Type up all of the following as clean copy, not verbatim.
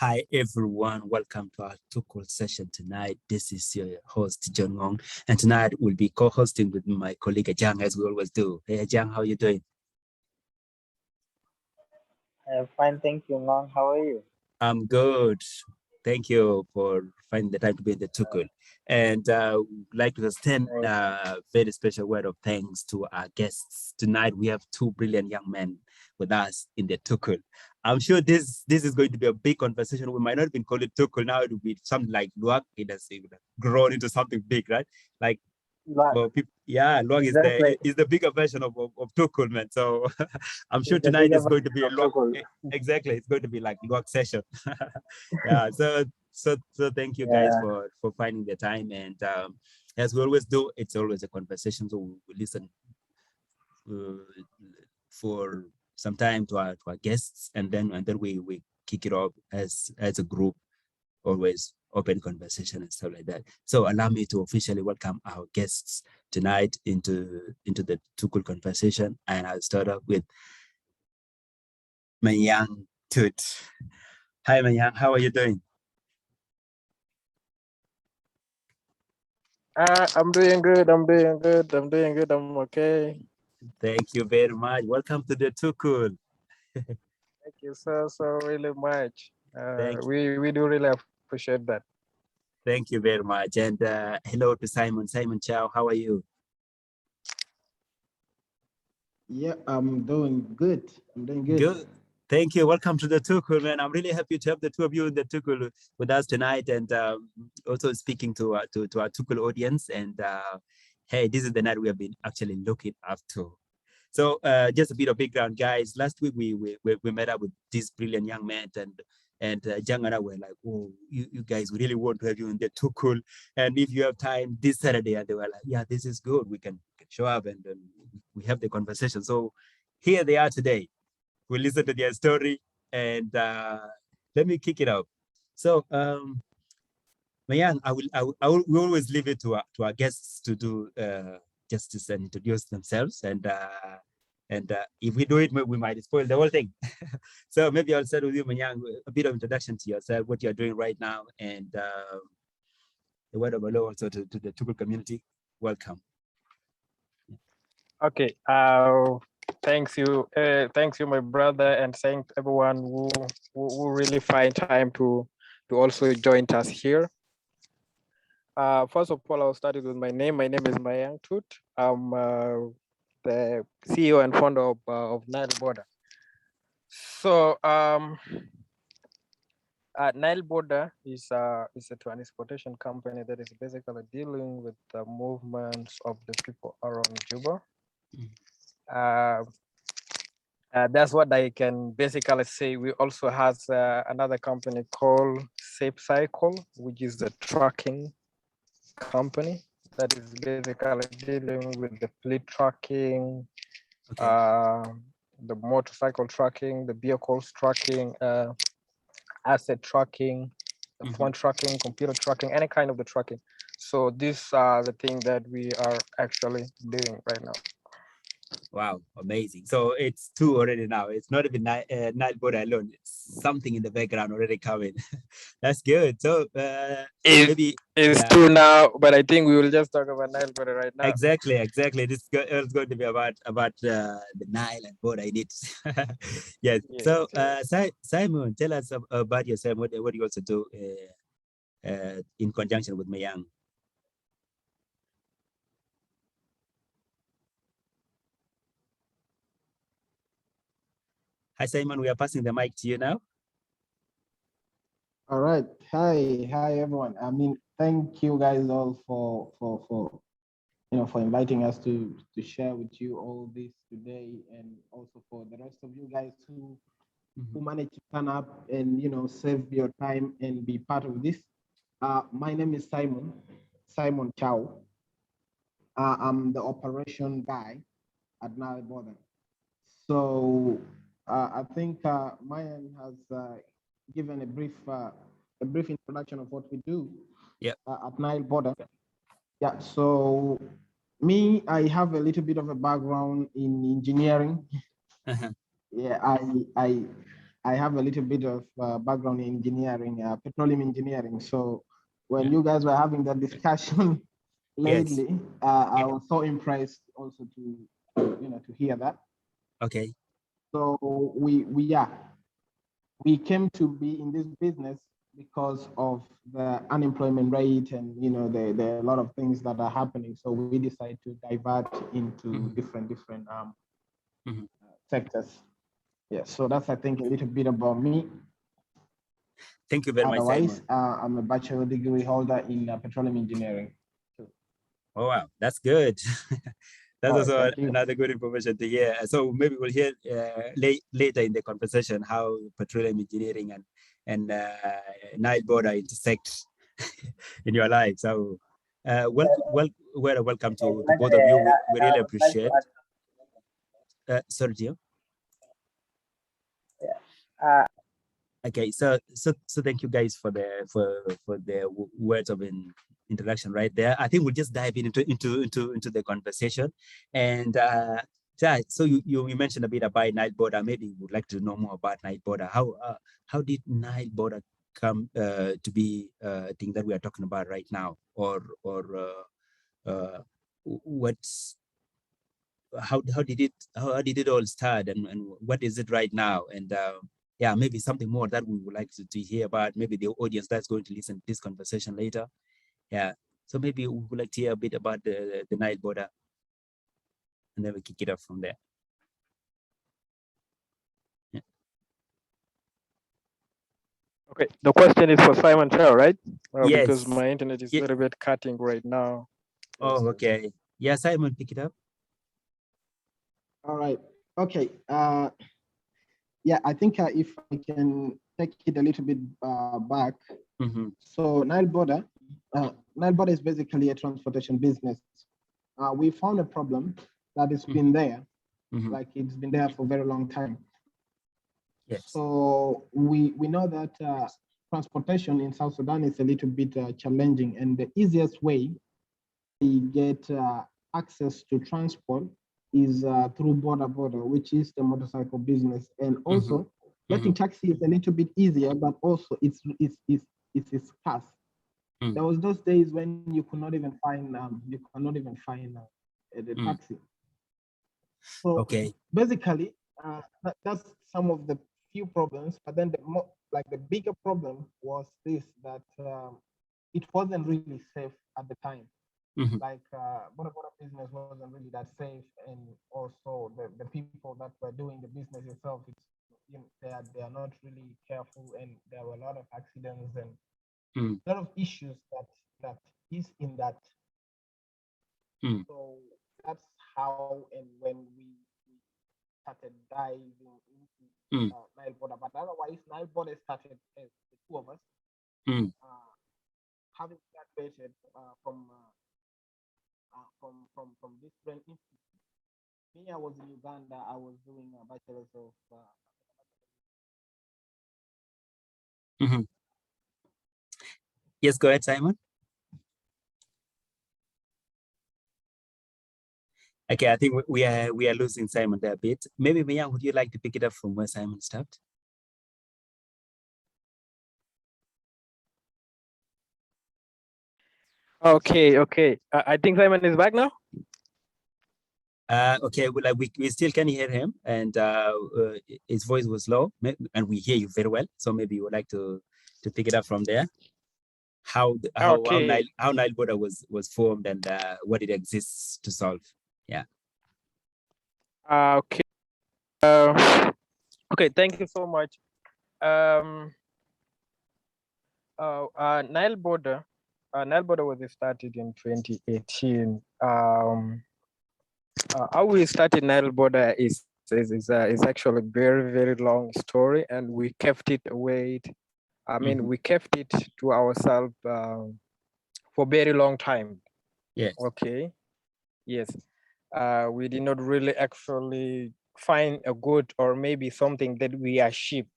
Hi everyone, welcome to our two-call session tonight. This is your host John Ngong, and tonight we'll be co-hosting with my colleague Ajang, as we always do. Hey Ajang, how are you doing? I'm fine, thank you, Ngong. How are you? I'm good. Thank you for finding the time to be in the Tukul. And like to extend Right. a very special word of thanks to our guests. Tonight we have two brilliant young men with us in the Tukul. I'm sure this is going to be a big conversation. We might not even call it Tukul now. It will be something like Luak. It has grown into something big, right? Like But well, people, yeah, Luang exactly, is the bigger version of Tukul, man. So I'm sure it's the tonight bigger is going to be version a of Luang. Tukul. Exactly, it's going to be like Luang session. Yeah. So thank you guys Yeah. for finding the time, and as we always do, it's always a conversation. So we listen uh, for some time to our guests, and then we kick it off as a group, always open conversation and stuff like that. So allow me to officially welcome our guests tonight into the Tukul conversation, and I'll start off with Mayang Tut. Hi Mayang, how are you doing? I'm doing good. I'm okay. Thank you very much. Welcome to the Tukul. Thank you so really much. Thank We do really appreciate that. thank you very much. And hello to Simon. Simon Chow, how are you? Yeah, I'm doing good. I'm doing good. Good. Thank you. Welcome to the Tukul, man. I'm really happy to have the two of you in the Tukul with us tonight, and also speaking to our Tukul audience. And hey, this is the night we have been actually looking up to. So just a bit of background, guys. Last week we met up with this brilliant young man, and Jang and I were like, oh, you guys, we really want to have you in the Tukul, and if you have time this Saturday, and they were like, yeah, this is good. We can show up, and we have the conversation. So here they are today. We listen to their story, and let me kick it off. So, Mayan, we always leave it to our guests to do justice and introduce themselves, and if we do it, we might spoil the whole thing. So maybe I'll start with you, Mayan, a bit of introduction to yourself, what you're doing right now, and the word of hello also to the Tukul community. Welcome. Okay. Thanks you, my brother, and thanks everyone who really find time to also join us here. First of all, I'll start with my name. My name is Mayang Tut. I'm the CEO and founder of NileBoda. So NileBoda is a transportation company that is basically dealing with the movements of the people around Juba. That's what I can basically say. We also has another company called Safe Cycle, which is the trucking company that is basically dealing with the fleet tracking, the motorcycle tracking, the vehicles tracking, asset tracking, the phone tracking, computer tracking, any kind of the tracking. So these are the things that we are actually doing right now. Wow, amazing. So it's two already now. It's not even NileBoda alone. It's something in the background already coming. That's good. So maybe it's two now, but I think we will just talk about NileBoda right now. Exactly. This is going to be about the Nile and Boda in it. Yes. So Simon, tell us about yourself. What you also do in conjunction with Mayang. Hi, Simon. We are passing the mic to you now. All right. Hi everyone. I mean, thank you guys all for for inviting us to share with you all this today, and also for the rest of you guys who managed to turn up and save your time and be part of this. My name is Simon Chow. I'm the operation guy at NileBoda. So I think Mayan has given a brief introduction of what we do at NileBoda. Yeah. So me, I have a little bit of a background in engineering. Yeah, I I have a little bit of background in engineering, petroleum engineering. So when you guys were having that discussion lately, I was so impressed also to hear that. Okay. So we came to be in this business because of the unemployment rate, and there are a lot of things that are happening. So we decided to divert into different sectors. Yeah, so that's, I think, a little bit about me. Thank you very much, Otherwise, Simon. I'm a bachelor degree holder in petroleum engineering. Oh, wow, that's good. That's All right, also thank you. another good information to hear. So maybe we'll hear later in the conversation how petroleum engineering and NileBoda intersect in your life. So welcome to both of you. We really appreciate. Sorry, Gio. Okay, so thank you guys for the words of introduction right there. I think we'll just dive into the conversation. And yeah, so you mentioned a bit about NileBoda. Maybe you would like to know more about NileBoda. How did NileBoda come to be a thing that we are talking about right now, or what's how did it all start, and what is it right now? And yeah, maybe something more that we would like to hear about, maybe the audience that's going to listen to this conversation later. Yeah, so maybe we would like to hear a bit about the NileBoda, and then we kick it off from there. Yeah. Okay, the question is for Simon Chow, right? Yes. Because my internet is a little bit cutting right now. Oh, okay. Yeah, Simon, pick it up. All right. Okay. Yeah, I think if I can take it a little bit back. So NileBoda is basically a transportation business. We found a problem that has been there, like it's been there for a very long time. Yes. So we know that transportation in South Sudan is a little bit challenging, and the easiest way to get access to transport is through Bodaboda, which is the motorcycle business. And also getting taxi is a little bit easier, but also it's scarce. There was those days when you could not even find the taxi. So basically, that's some of the few problems. But then the bigger problem was this, that it wasn't really safe at the time. Like Bodaboda business wasn't really that safe, and also the people that were doing the business itself, they are not really careful, and there were a lot of accidents and a lot of issues that is in that. So that's how and when we started diving into NileBoda. But otherwise, NileBoda started as the two of us, having graduated from different institutes. Me, I was in Uganda. I was doing a bachelor's of. Yes, go ahead, Simon. Okay, I think we are losing Simon there a bit. Maybe Mayang, would you like to pick it up from where Simon stopped? Okay. I think Simon is back now. Okay, well, we still can hear him, and his voice was low, and we hear you very well. So maybe you would like to pick it up from there. How NileBoda was formed, and what it exists to solve. Yeah. Okay. Okay. Thank you so much. NileBoda was started in 2018. How we started NileBoda is actually a very, very long story, and we kept it away. I mean, we kept it to ourselves for a very long time. Yes. Okay. Yes. We did not really actually find a good, or maybe something that we achieved,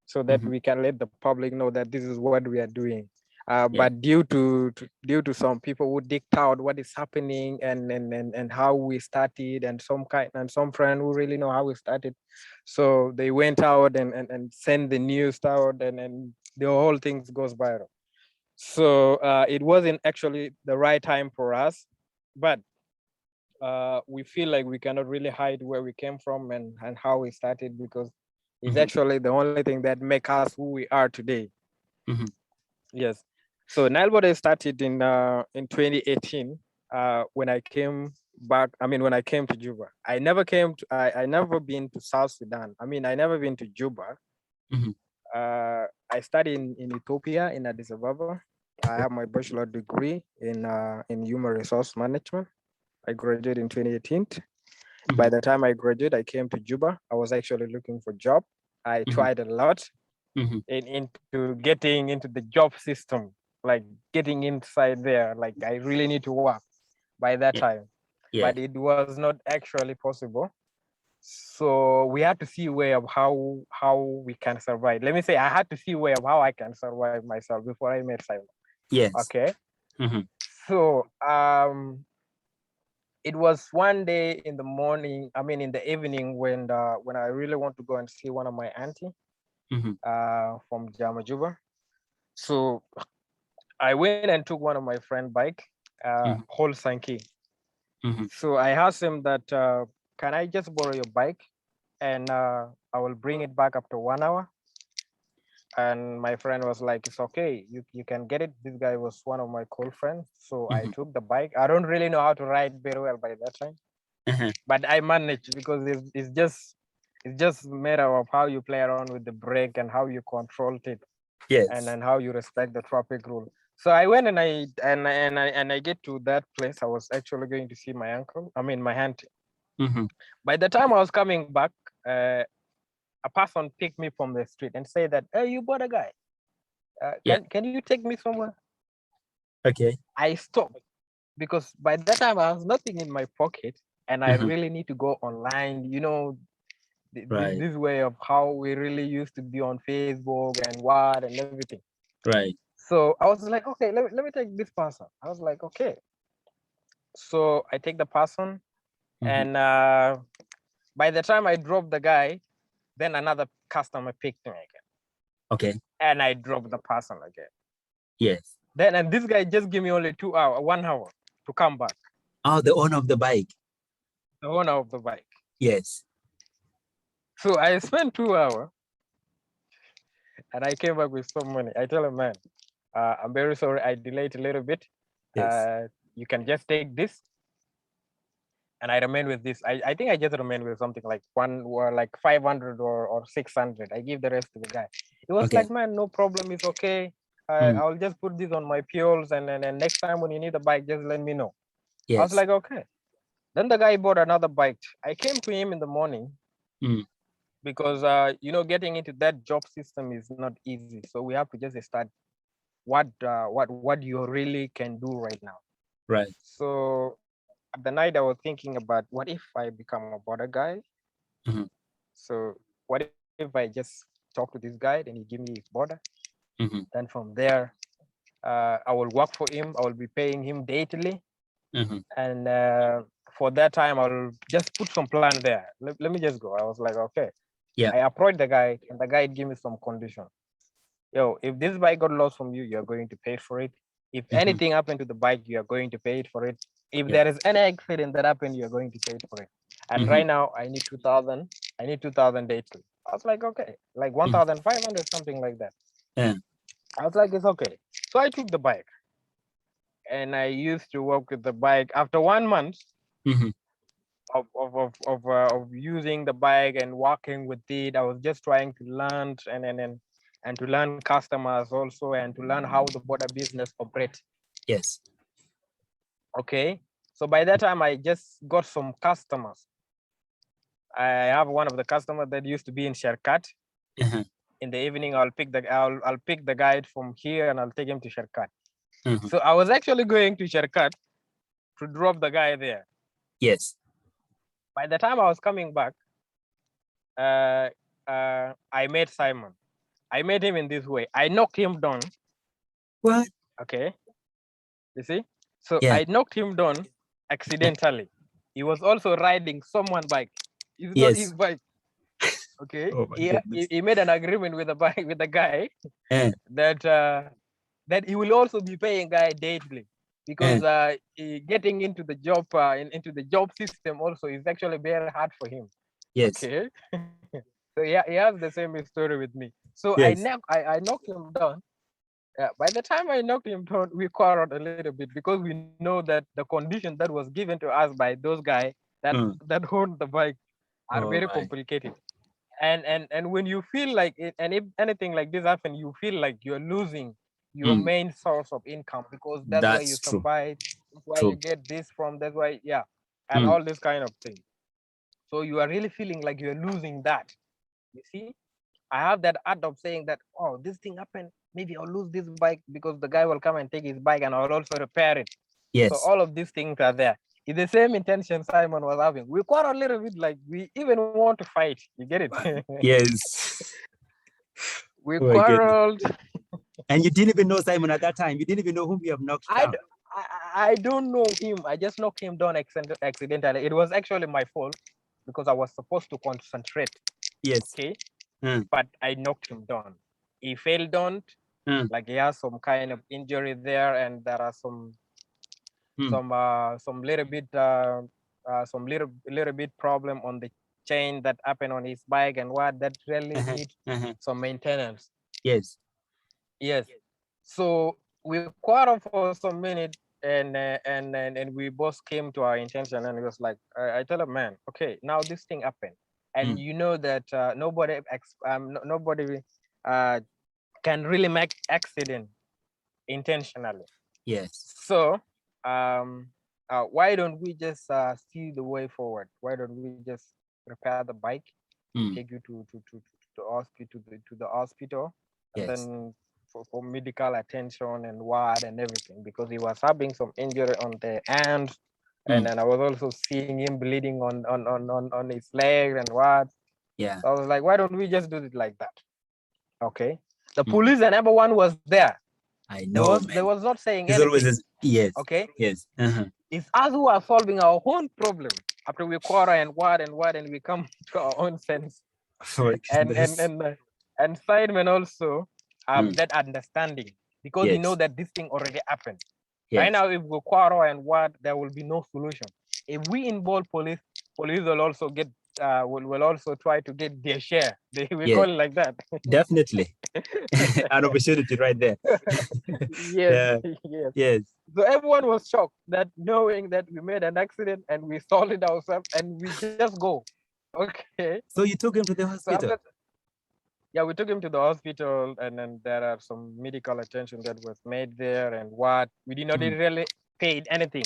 so that we can let the public know that this is what we are doing. But due to some people who dicked out what is happening and how we started, and some friend who really know how we started, so they went out and sent the news out, and the whole thing goes viral. So it wasn't actually the right time for us, but we feel like we cannot really hide where we came from and how we started, because it's actually the only thing that make us who we are today. Yes. So NileBoda started in 2018 when I came back. I mean, when I came to Juba. I never been to South Sudan. I mean, I never been to Juba. I studied in Ethiopia, in Addis Ababa. I have my bachelor degree in human resource management. I graduated in 2018. By the time I graduated, I came to Juba. I was actually looking for a job. I tried a lot into getting into the job system, like getting inside there. Like I really need to work by that time, but it was not actually possible. So we had to see a way of how we can survive. Let me say, I had to see a way of how I can survive myself before I met Simon. Yes. Okay. So it was one day in the morning, I mean in the evening, when I really want to go and see one of my auntie from Jamajuba. So I went and took one of my friend bike, whole Sankey. So I asked him that, can I just borrow your bike and I will bring it back after 1 hour? And my friend was like, it's okay, you can get it. This guy was one of my cool friends. So I took the bike. I don't really know how to ride very well by that time, but I managed, because it's just a matter of how you play around with the brake and how you control it. Yes. And then how you respect the traffic rule. So I went and I get to that place. I was actually going to see my uncle, I mean my auntie. By the time I was coming back, a person picked me from the street and said that, hey, you bought a guy. Can you take me somewhere? Okay. I stopped, because by that time I was nothing in my pocket, and I really need to go online, this way of how we really used to be on Facebook and what and everything. Right. So I was like, okay, let me take this person. I was like, okay. So I take the person, and by the time I drop the guy, then another customer picked me again. Okay. And I dropped the person again. Yes. Then, and this guy just give me only 1 hour to come back. Oh, the owner of the bike. The owner of the bike. Yes. So I spent 2 hours, and I came back with some money. I tell him, man, I'm very sorry, I delayed a little bit. Yes. You can just take this. And I remain with this. I think I just remain with something like 500 or 600. I give the rest to the guy. It was like, man, no problem. It's okay. I'll just put this on my fuels, and next time when you need a bike, just let me know. Yes. I was like, okay. Then the guy bought another bike. I came to him in the morning because getting into that job system is not easy. So we have to just start what you really can do right now. Right. So at the night I was thinking about, what if I become a border guy? So what if I just talk to this guy, then he give me his border? Then from there, I will work for him. I will be paying him daily. And for that time, I'll just put some plan there. Let me just go. I was like, okay. Yeah. I approached the guy, and the guy gave me some condition. Yo, if this bike got lost from you, you're going to pay for it. If anything happened to the bike, you are going to pay it for it. If there is any accident that happened, you're going to pay it for it. And right now, I need 2,000. I need 2,000 daily. I was like, okay, like 1,500, something like that. Yeah. I was like, it's okay. So I took the bike, and I used to work with the bike. After 1 month of using the bike and working with it, I was just trying to learn and to learn customers also, and to learn how the border business operates. Yes. Okay. So by that time, I just got some customers. I have one of the customers that used to be in Sherkat. In the evening, I'll pick the guide from here, and I'll take him to Sherkat. So I was actually going to Sherkat to drop the guy there. Yes. By the time I was coming back, I met Simon. I met him in this way. I knocked him down. What? Okay, you see? So Yeah. I knocked him down accidentally. He was also riding someone's bike. It's not Yes. his bike. Okay. Oh my goodness. He made an agreement with the bike with the guy Eh, that that he will also be paying guy daily because getting into the job into the job system also is actually very hard for him. yes. Okay. So yeah, he has the same story with me. So Yes. I knocked him down. By the time I knocked him down, we quarreled a little bit because we know that the condition that was given to us by those guys that owned the bike are Oh very my. complicated. And when you feel like it, and if anything like this happen, you feel like you're losing your main source of income because that's where you That's true. survive, that's where you True. get this from, that's why and all this kind of thing. So you are really feeling like you're losing that. You see, I have that art of saying that, oh, this thing happened, maybe I'll lose this bike because the guy will come and take his bike and I'll also repair it. So Yes. all of these things are there. It's the same intention Simon was having. We quarrel a little bit, like we even want to fight. You get it? Yes. We Oh my goodness. quarreled. And you didn't even know Simon at that time. You didn't even know whom you have knocked down. I don't know him. I just knocked him down accidentally. It was actually my fault because I was supposed to concentrate. Yes. Okay. But I knocked him down. He fell down. Like he has some kind of injury there, and there are some little bit problem on the chain that happened on his bike and what that really need some maintenance. Yes. Yes. So we quarreled for some minutes and we both came to our intention, and it was like I tell him, man, okay, now this thing happened, and you know that nobody can really make accident intentionally. Yes. So why don't we just see the way forward? Why don't we just repair the bike, take you to the hospital, to the hospital, and Yes. then for medical attention and what and everything, because he was having some injury on the hand, and then I was also seeing him bleeding on his leg and what. Yeah. So I was like, why don't we just do it like that? Okay. The police and everyone was there. I know, They was not saying it's anything. always yes. Okay. Yes. It's us who are solving our own problem after we quarrel and what and we come to our own sense. And Simon also have that understanding because he know that this thing already happened. Yes. Right now, if we quarrel and what, there will be no solution. If we involve police will also get will also try to get their share. We call it like that. Definitely. An opportunity right there. Yes. Yes. Yes. So everyone was shocked that knowing that we made an accident and we solved it ourselves and we just go. Okay. So you took him to the hospital? So yeah, we took him to the hospital, and then there are some medical attention that was made there and what. We did not really pay anything.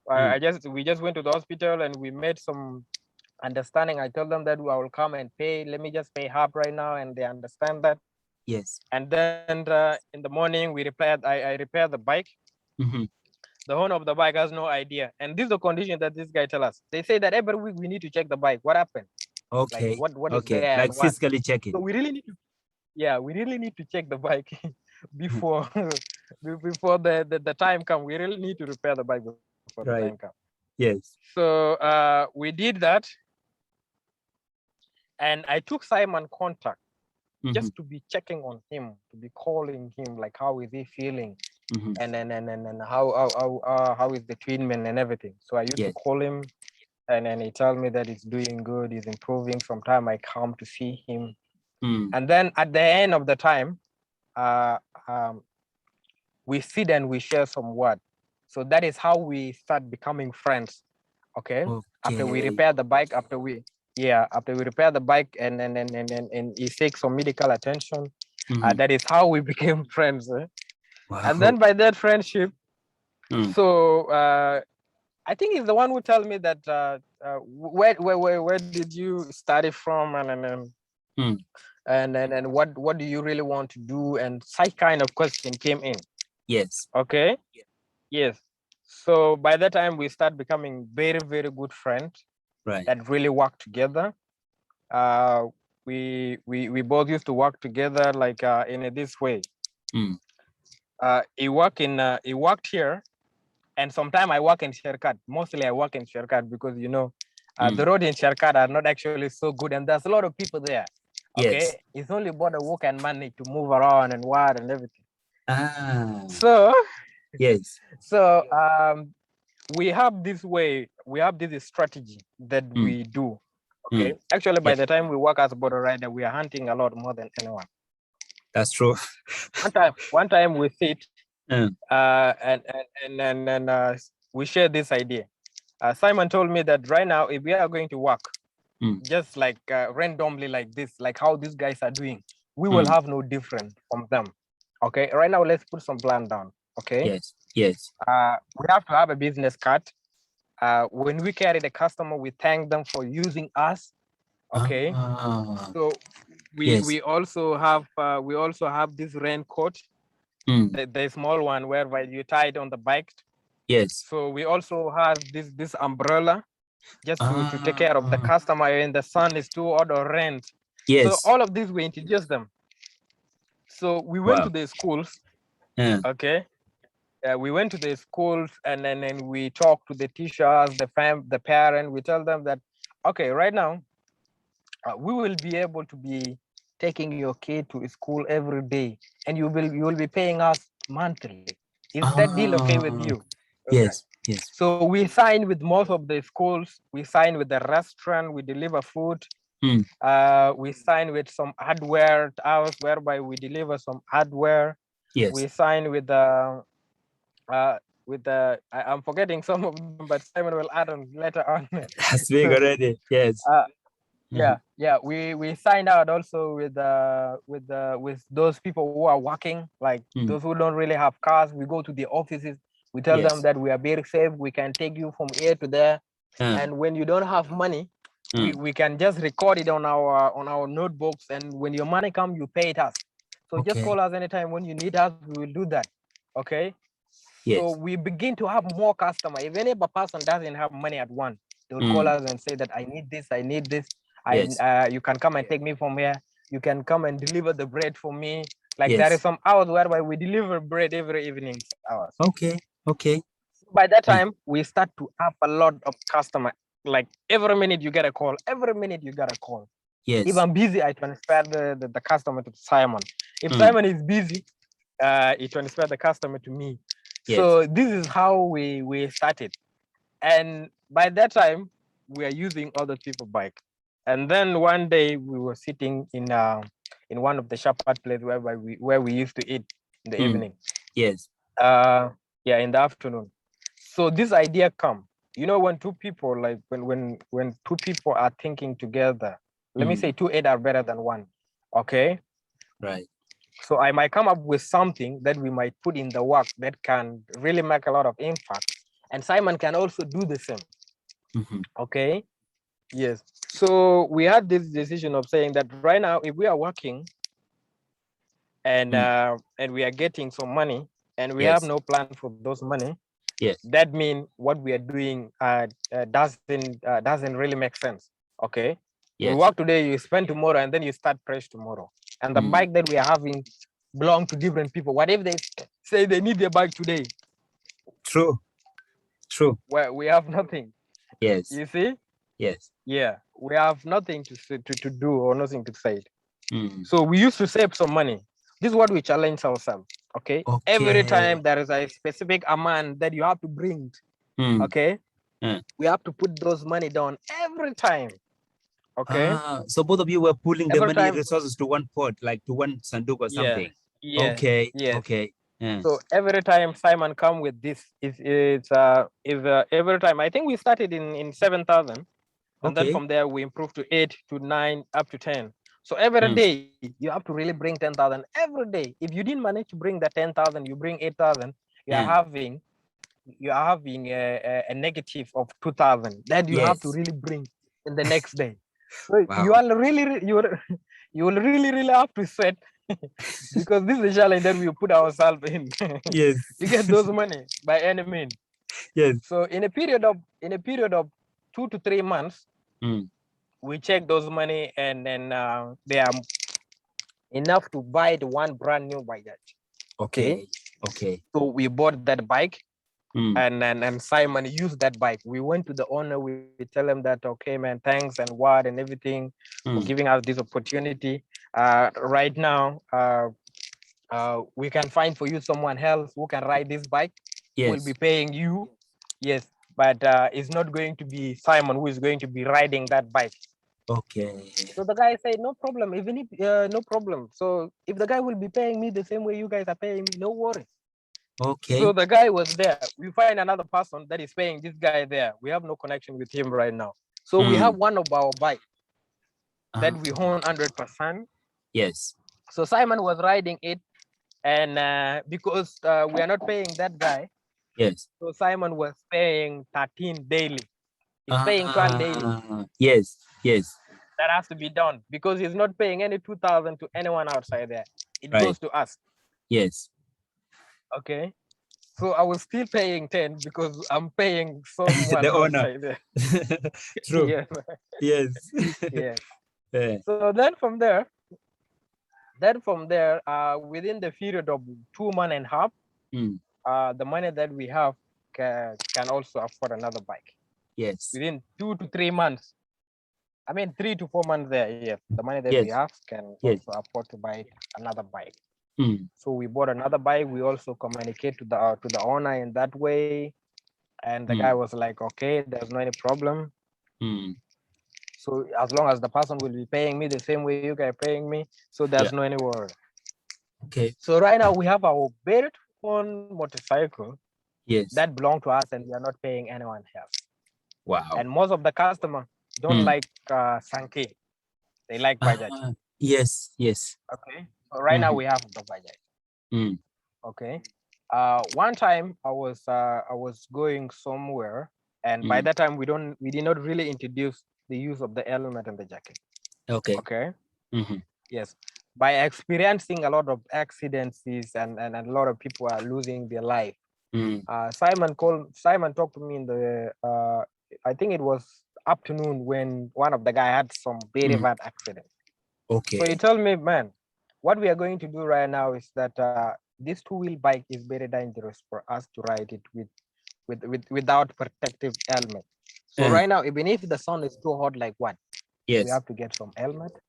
We just went to the hospital and we made some understanding. I told them that I will come and pay. Let me just pay half right now, and they understand that. Yes. And then in the morning, I repaired the bike. The owner of the bike has no idea. And this is the condition that this guy tell us. They say that every week we need to check the bike. What happened? Okay. Like what is there? Like physically checking. So we really need to check the bike before before the time come. We really need to repair the bike before the time come. Yes. So we did that. And I took Simon contact just to be checking on him, to be calling him, like how is he feeling? And how is the treatment and everything. So I used to call him, and then he told me that he's doing good, he's improving. Sometime I come to see him. And then at the end of the time, we sit and we share some word. So that is how we start becoming friends. Okay. After we repair the bike, after we repair the bike and he takes some medical attention, that is how we became friends. Wow. And then by that friendship, so I think he's the one who tells me that where did you study from, and what do you really want to do, and such kind of question came in. Yes. Okay. Yes. So by that time we start becoming very, very good friends. Right. That really work together. We both used to work together like in this way. he worked here, and sometimes I work in Sherkat. Mostly I work in Sherkat because the road in Sherkat are not actually so good, and there's a lot of people there. Okay, Yes. it's only about the work and money to move around and what and everything. Ah. Yes. So We have this strategy that we do. Okay. Actually, by the time we work as a border rider, we are hunting a lot more than anyone. That's true. One time we sit Mm. and we share this idea. Simon told me that right now, if we are going to work just like randomly like this, like how these guys are doing, we will have no different from them. Okay. Right now, let's put some plan down. Okay. Yes. Yes. We have to have a business card. When we carry the customer, we thank them for using us. Okay. So we also have this raincoat, the small one whereby you tie it on the bike. Yes. So we also have this umbrella just to take care of the customer when the sun is too hot or rain. Yes. So all of this we introduce them. So we went to the schools. Okay. We went to the schools and then we talk to the teachers, the parent. We tell them that, okay, right now, we will be able to be taking your kid to school every day, and you will be paying us monthly. Is that deal okay with you? Yes. Yes. So we sign with most of the schools. We sign with the restaurant. We deliver food. We sign with some hardware hours whereby we deliver some hardware. Yes. We sign with I'm forgetting some of them, but Simon will add on later on. That's big already. Yes. We signed out also with those people who are working, like those who don't really have cars. We go to the offices. We tell them that we are very safe. We can take you from here to there. And when you don't have money, we can just record it on our notebooks. And when your money comes, you pay it us. So just call us anytime when you need us. We will do that. Okay. Yes. So we begin to have more customers. If any person doesn't have money at once, they will call us and say that I need this. Yes. You can come and take me from here. You can come and deliver the bread for me. Like Yes. there is some hours whereby we deliver bread every evening hours. Okay. Okay. By that time, we start to have a lot of customers. Like every minute you get a call. Every minute you get a call. Yes. If I'm busy, I transfer the customer to Simon. If Simon is busy, he transfer the customer to me. Yes. So this is how we started. And by that time, we are using other people's bike. And then one day we were sitting in one of the shepherd places where we used to eat in the evening. Yes. In the afternoon. So this idea come. When two people when two people are thinking together, let me say 2 heads are better than one. Okay. Right. So I might come up with something that we might put in the work that can really make a lot of impact. And Simon can also do the same. Okay. Yes. So we had this decision of saying that right now, if we are working and we are getting some money and we have no plan for those money, that means what we are doing doesn't really make sense. Okay. You work today, you spend tomorrow, and then you start fresh tomorrow. And the bike that we are having belong to different people. What if they say they need their bike today? True. Well, we have nothing. Yes. You see? Yes. Yeah, we have nothing to do or nothing to say. So we used to save some money. This is what we challenge ourselves. Okay. Every time there is a specific amount that you have to bring. Okay. We have to put those money down every time. Okay. So both of you were pulling the money resources to one pot, like to one sanduk or something. Yeah. Okay. Yes. Okay. So every time Simon come with this, it's every time. I think we started in 7,000, and then from there we improved to 8 to 9 up to 10. So every day you have to really bring 10,000 every day. If you didn't manage to bring the 10,000, you bring 8,000. You are having a negative of 2,000 that you have to really bring in the next day. So you will really have to sweat because this is a challenge that we put ourselves in. Yes. To get those money by any means. Yes. So in a period of 2 to 3 months, we check those money, and then they are enough to buy the one brand new bike. Okay. Okay. So we bought that bike, Mm. and Simon used that bike. We went to the owner. We tell him that, okay, man, thanks and what and everything for giving us this opportunity. Right now, we can find for you someone else who can ride this bike. Yes. We'll be paying you. Yes, but it's not going to be Simon who is going to be riding that bike. Okay. So the guy said, no problem, even if no problem. So if the guy will be paying me the same way you guys are paying me, no worries. Okay. So the guy was there. We find another person that is paying this guy there. We have no connection with him right now. So we have one of our bike that we own 100%. Yes. So Simon was riding it, and because we are not paying that guy, Yes. so Simon was paying 13 daily. He's paying 12 daily. Yes. Yes. That has to be done because he's not paying any 2,000 to anyone outside there. It Right. goes to us. Yes. Okay. So I was still paying 10 because I'm paying someone The owner. outside there. True. Yeah. Yes. Yeah. Yeah. So then from there, within the period of 2 months and a half, the money that we have can also afford another bike. Yes. Within 2 to 3 months, I mean 3 to 4 months there, yes, the money that we Yes. have can Yes. also afford to buy another bike. Mm. So we bought another bike. We also communicate to the owner in that way, and the guy was like, "Okay, there's no any problem. So as long as the person will be paying me the same way you guys paying me, so there's no any worry." Okay. So right now we have our very own motorcycle Yes. that belong to us, and we are not paying anyone else. Wow. And most of the customer don't like Sankey. They like Bajaj. Yes. Yes. Okay. So right now we have the Bajaj. Okay. One time I was going somewhere, and by that time we did not really introduce the use of the helmet and the jacket. Okay. Okay. Yes. By experiencing a lot of accidents and a lot of people are losing their life. Simon talked to me in the I think it was afternoon when one of the guy had some very bad accident. Okay. So he told me, man, what we are going to do right now is that this two-wheel bike is very dangerous for us to ride it without protective helmet. So right now, even if the sun is too hot like what, yes, we have to get some helmet,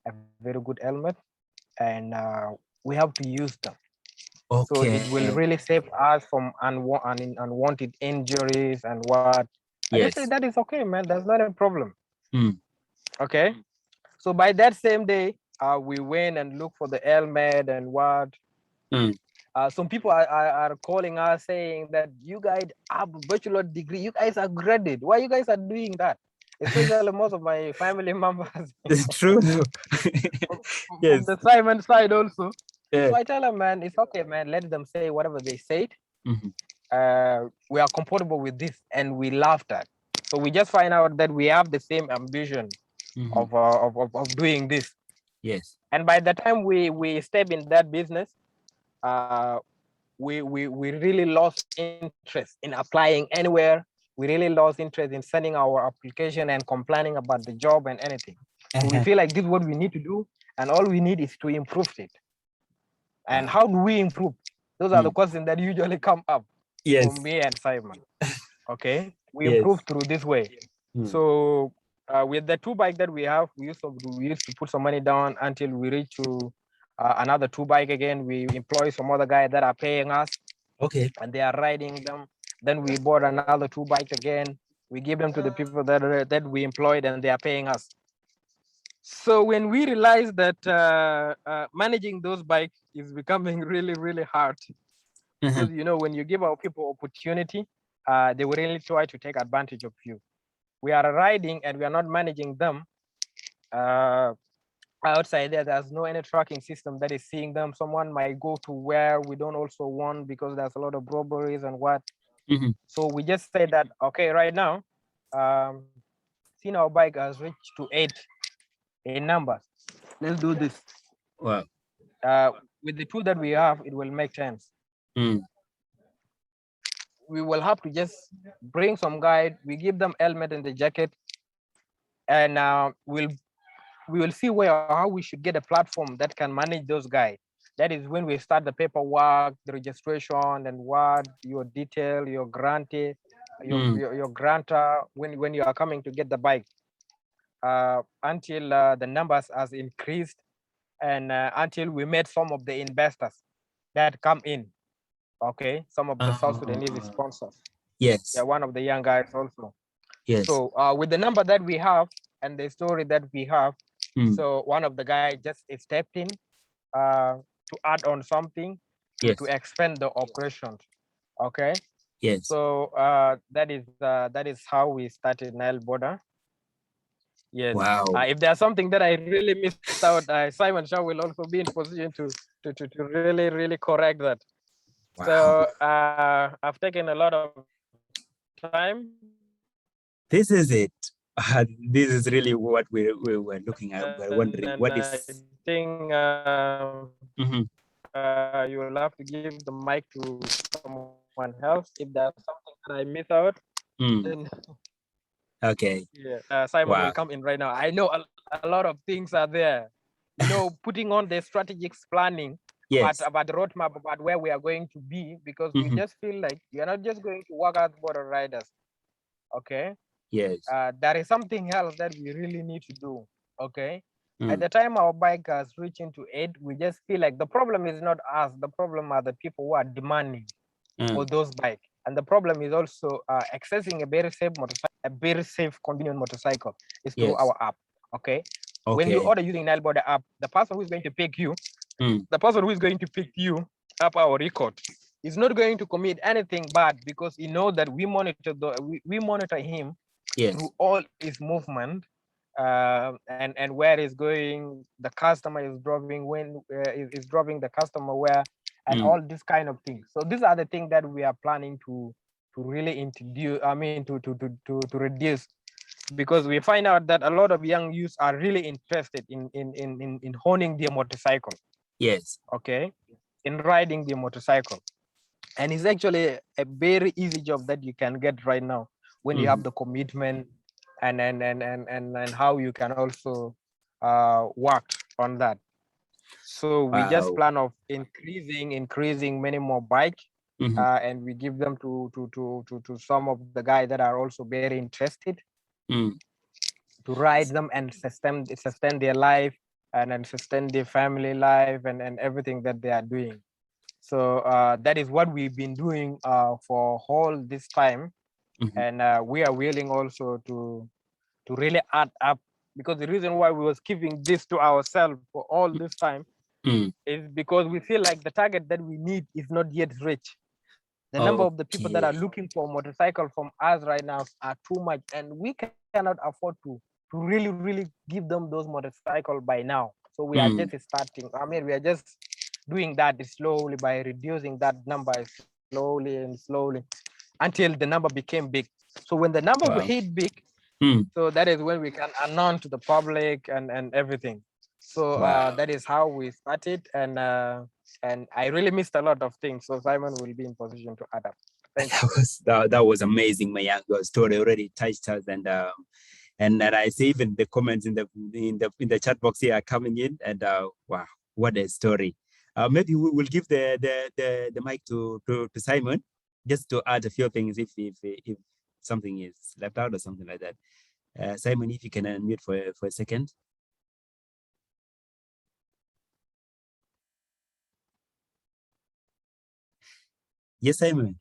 a very good helmet, and we have to use them. okay. So it will really save us from unwanted injuries and what. I just say that is okay, man. That's not a problem. Okay. So by that same day, we went and looked for the helmet and what. Some people are calling us saying that you guys have a bachelor degree. You guys are graded. Why you guys are doing that? Especially most of my family members. It's true. From the Simon side also. So I tell them, man, it's okay, man. Let them say whatever they said. We are comfortable with this, and we laughed at. So we just find out that we have the same ambition of doing this. Yes. And by the time we step in that business, we really lost interest in applying anywhere. We really lost interest in sending our application and complaining about the job and anything. So we feel like this is what we need to do, and all we need is to improve it. And how do we improve? Those are the questions that usually come up from me and Simon. Okay, we improve through this way. So with the two bike that we have, we used to put some money down until we reach to another two bike again. We employ some other guys that are paying us. Okay. And they are riding them. Then we bought another two bikes again. We give them to the people that we employed, and they are paying us. So when we realized that managing those bikes is becoming really, really hard, because you know, when you give our people opportunity, they will really try to take advantage of you. We are riding and we are not managing them. Outside there, there's no any tracking system that is seeing them. Someone might go to where we don't also want because there's a lot of robberies and what. So we just say that, okay, right now, seeing our bike has reached to 8 in numbers. Let's do this. Wow. With the tool that we have, it will make sense. We will have to just bring some guide. We give them helmet and the jacket, and we will see how we should get a platform that can manage those guys. That is when we start the paperwork, the registration, and what your detail, your grantee, your grantor when you are coming to get the bike, until the numbers has increased, and until we met some of the investors that come in. Okay, some of the South Sudanese sponsors. Yes. Yeah, one of the young guys also. Yes. So with the number that we have and the story that we have, so one of the guys just stepped in to add on something Yes. to expand the operations. Okay. Yes. So that is how we started NileBoda. Yes. Wow. If there's something that I really missed out, Simon Shaw will also be in position to really correct that. Wow. So I've taken a lot of time. This is it. This is really what we were looking at. We're wondering what is. I think you will have to give the mic to someone else if there's something that I miss out. Then Okay. Yeah, Simon will come in right now. I know a lot of things are there. You know, putting on the strategic planning about the roadmap, about where we are going to be, because we just feel like we are not just going to work out border riders. Okay. Yes. There is something else that we really need to do. Okay. At the time our bike is reaching to 8, we just feel like the problem is not us. The problem are the people who are demanding for those bikes. And the problem is also accessing a very safe motorcycle, a very safe, convenient motorcycle is through our app. Okay. When you order using NileBoda app, the person who is going to pick you, up our record, is not going to commit anything bad because he knows that we monitor we monitor him through all his movement, and where he's going, the customer is driving, when is driving the customer where, and all this kind of things. So these are the things that we are planning to really introduce. I mean, to reduce, because we find out that a lot of young youths are really interested in honing their motorcycle. Yes. Okay. In riding the motorcycle, and it's actually a very easy job that you can get right now when you have the commitment and how you can also work on that. So we just plan of increasing many more bikes, and we give them to some of the guys that are also very interested to ride them and sustain their life and then sustain their family life and everything that they are doing. So that is what we've been doing for all this time, and we are willing also to really add up, because the reason why we was keeping this to ourselves for all this time is because we feel like the target that we need is not yet reached. The number of the people that are looking for a motorcycle from us right now are too much, and we cannot afford to really give them those motorcycles by now. So we are just starting. I mean, we are just doing that slowly by reducing that number slowly and slowly until the number became big. So when the number hit big, so that is when we can announce to the public and everything. So that is how we started, and I really missed a lot of things. So Simon will be in position to add up. Thank you. That was amazing, Mayang. Your story already touched us, and I see even the comments in the chat box here are coming in, and wow, what a story. Maybe we will give the mic to Simon just to add a few things if something is left out or something like that. Simon, if you can unmute for a second. Yes, Simon.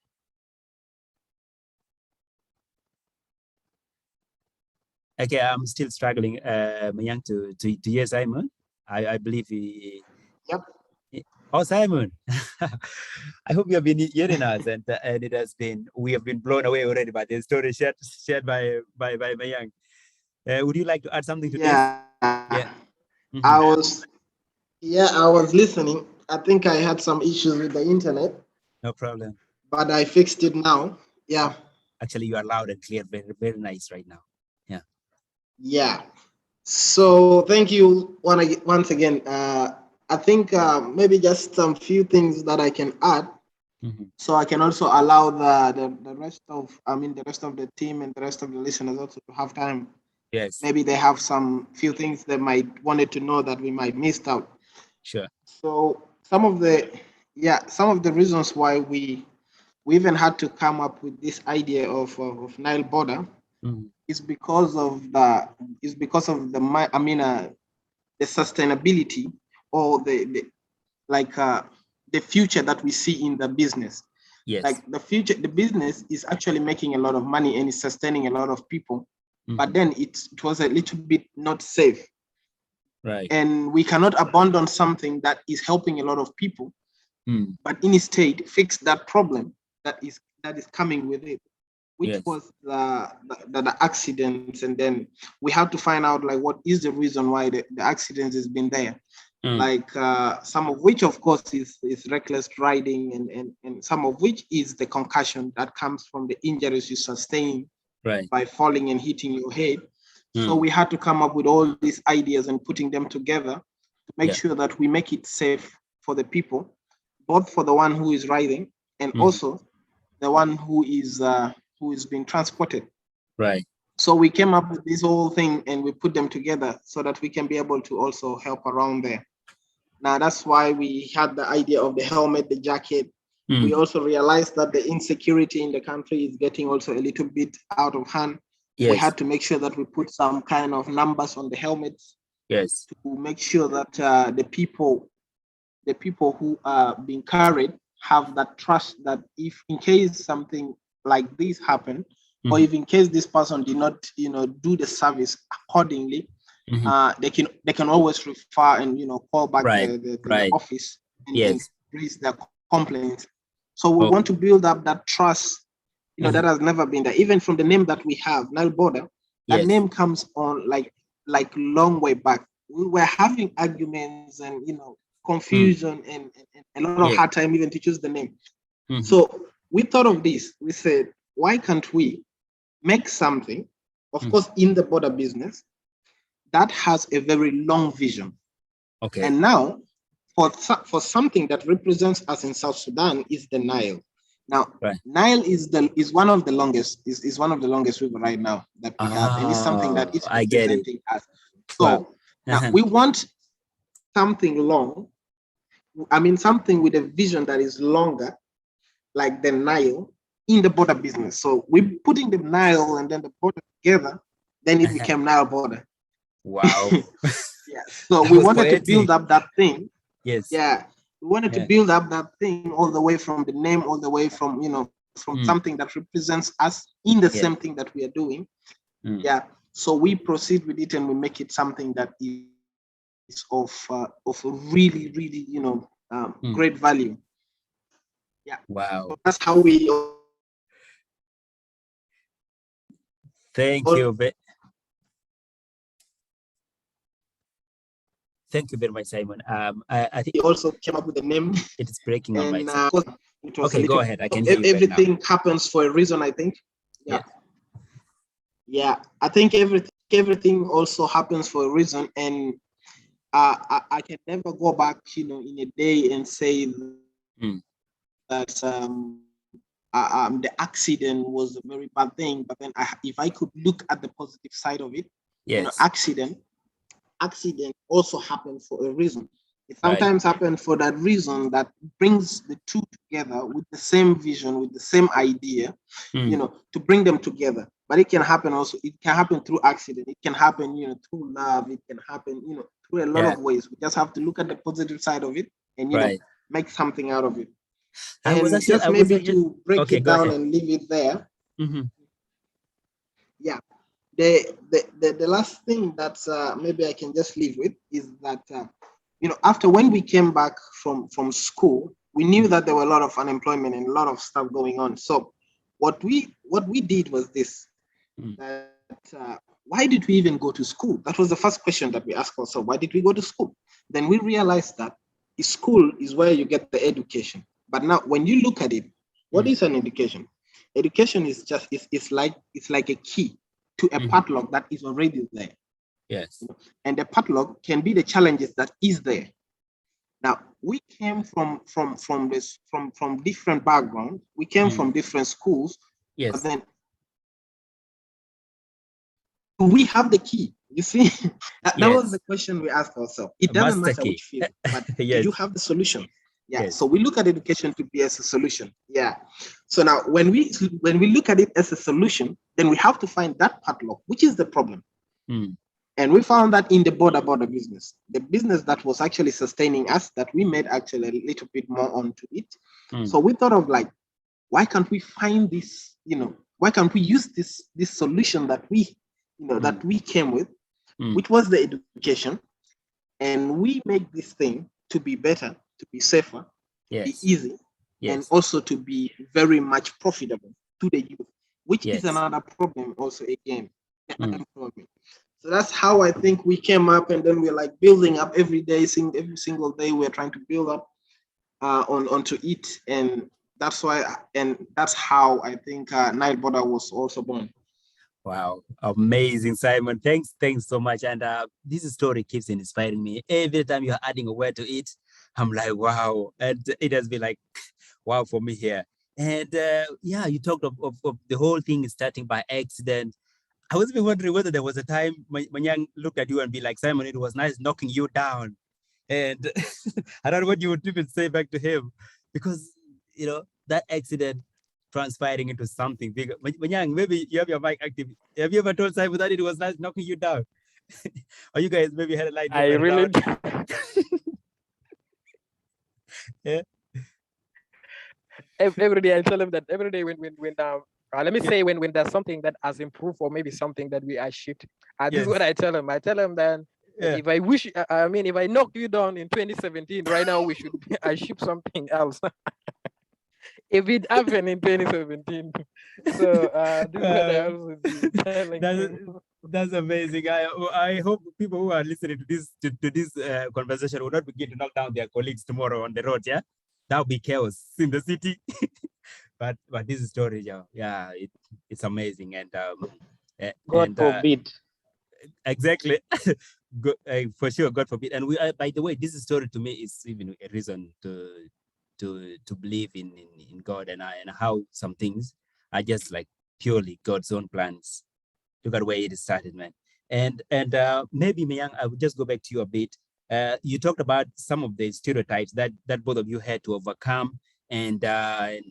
Okay, I'm still struggling, Mayang, to hear Simon. I believe he. Yep. Oh, Simon. I hope you have been hearing us, and it has been, we have been blown away already by the story shared by Mayang. Would you like to add something to this? Yeah. I was listening. I think I had some issues with the internet. No problem. But I fixed it now. Yeah. Actually, you are loud and clear. Very, very nice right now. Yeah. Yeah. So thank you once again. I think maybe just some few things that I can add. So I can also allow the rest of the team and the rest of the listeners also to have time. Yes. Maybe they have some few things they might wanted to know that we might missed out. Sure. So some of the reasons why we even had to come up with this idea of NileBoda is because of the sustainability or the future that we see in the business. Yes. Like the business is actually making a lot of money and is sustaining a lot of people, but then it was a little bit not safe. Right. And we cannot abandon something that is helping a lot of people, but instead fix that problem that is coming with it, which was the accidents. And then we have to find out like what is the reason why the accidents has been there. Like some of which of course is reckless riding, and some of which is the concussion that comes from the injuries you sustain by falling and hitting your head. So we had to come up with all these ideas and putting them together to make sure that we make it safe for the people, both for the one who is riding and also the one who is being transported. Right. So we came up with this whole thing and we put them together so that we can be able to also help around there. Now that's why we had the idea of the helmet, the jacket. We also realized that the insecurity in the country is getting also a little bit out of hand. We had to make sure that we put some kind of numbers on the helmets. Yes. To make sure that the people who are being carried have that trust that if in case something like this happened, or if in case this person did not, do the service accordingly, they can always refer and call back the office and raise their complaints. So we want to build up that trust, that has never been there. Even from the name that we have, NileBoda, that name comes on like long way back. We were having arguments and confusion and a lot of hard time even to choose the name. So we thought of this. We said, why can't we make something, of course, in the border business that has a very long vision? Okay. And now, for something that represents us in South Sudan is the Nile. Now, Nile is one of the longest river right now that we have, and it's something that is representing us. So now we want something long. I mean, something with a vision that is longer, like the Nile, in the border business. So we're putting the Nile and then the border together, then it became NileBoda. Wow. Yeah. So we wanted to build up that thing. Yes. Yeah. We wanted to build up that thing all the way from the name, all the way from, from something that represents us in the same thing that we are doing. Yeah. So we proceed with it and we make it something that is of really, really, great value. Yeah. Wow. So that's how we. Thank you. Thank you very much, Simon. I think he also came up with the name. It is breaking on my side. It was okay, go ahead. I can hear you everything happens for a reason, I think. Yeah. Yeah. I think everything also happens for a reason, and I can never go back, in a day and say that the accident was a very bad thing. But then if I could look at the positive side of it, accident also happens for a reason. It sometimes happens for that reason that brings the two together with the same vision, with the same idea, to bring them together. But it can happen also. It can happen through accident. It can happen, through love. It can happen, through a lot of ways. We just have to look at the positive side of it and make something out of it. And to break it down and leave it there. Yeah. The last thing that maybe I can just leave with is that after when we came back from school, we knew that there were a lot of unemployment and a lot of stuff going on. So what we did was this: that why did we even go to school? That was the first question that we asked ourselves. Why did we go to school? Then we realized that school is where you get the education. But now, when you look at it, what is an education? Education is just it's like a key to a padlock that is already there. Yes. And the padlock can be the challenges that is there. Now, we came from different backgrounds. We came from different schools. Yes. But then we have the key. You see, that was Yes. the question we asked ourselves. It doesn't Master matter key. which field, but do Yes. you have the solution? Yeah. Yes. So we look at education to be as a solution. Yeah. So now when we look at it as a solution, then we have to find that padlock, which is the problem. Mm. And we found that in the Bodaboda business, the business that was actually sustaining us, that we made actually a little bit more onto it. Mm. So we thought of like, why can't we find this, why can't we use this solution that we, that we came with, which was the education, and we make this thing to be better, to be safer, to be Yes. easy, and Yes. also to be very much profitable to the youth, which is Yes. another problem also again. Mm. So that's how I think we came up, and then we're like building up every day, every single day we're trying to build up onto it, and that's why, and that's how I think NileBoda was also born. Wow, amazing, Simon. Thanks so much. And this story keeps inspiring me. Every time you're adding a word to it, I'm like, wow. And it has been like, wow, for me here. And yeah, you talked of the whole thing starting by accident. I was even wondering whether there was a time Mayang looked at you and be like, Simon, it was nice knocking you down. And I don't know what you would even say back to him, because, that accident transpiring into something bigger. Mayang, maybe you have your mic active. Have you ever told Simon that it was nice knocking you down? Or you guys maybe had a light I moment really around? Yeah. every day I tell him that every day when let me say when there's something that has improved or maybe something that we achieved. This is what I tell him. I tell him that if I wish, if I knock you down in 2017, right now we should achieve something else. If it happened in 2017, so this is what I also be telling him. That's amazing. I hope people who are listening to this conversation will not begin to knock down their colleagues tomorrow on the road. Yeah, that'll be chaos in the city. but this story, yeah, it's amazing, and God forbid. exactly. For sure, God forbid. And by the way, this story to me is even a reason to believe in God, and how some things are just like purely God's own plans. Look at where it started, man. And maybe, Mayang, I would just go back to you a bit. You talked about some of the stereotypes that both of you had to overcome, and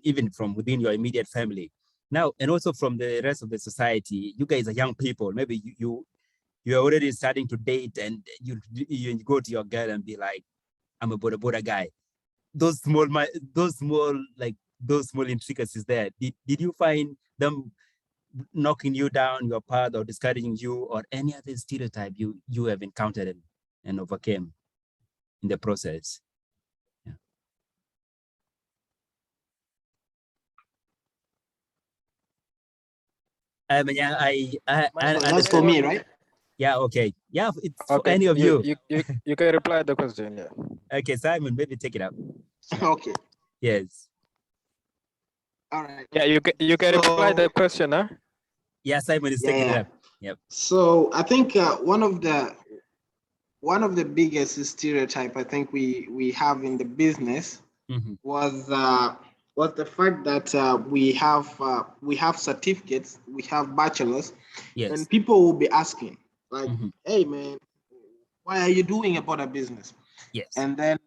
even from within your immediate family. Now, and also from the rest of the society, you guys are young people. Maybe you're already starting to date, and you go to your girl and be like, I'm a Bodaboda guy. Those small intricacies there. Did you find them knocking you down your path or discouraging you, or any other stereotype you have encountered and overcame in the process? Yeah. That's for me, right? Yeah, okay. Yeah, it's for Okay, any of you. You can reply the question. Yeah. Okay, Simon, maybe take it up. Okay. Yes. All right. Yeah, you can reply the question, huh? Yeah, Simon is taking it up. Yep. So I think one of the biggest stereotype I think we have in the business was the fact that we have certificates, we have bachelors, Yes. and people will be asking like, "Hey man, why are you doing about a business?" Yes. And then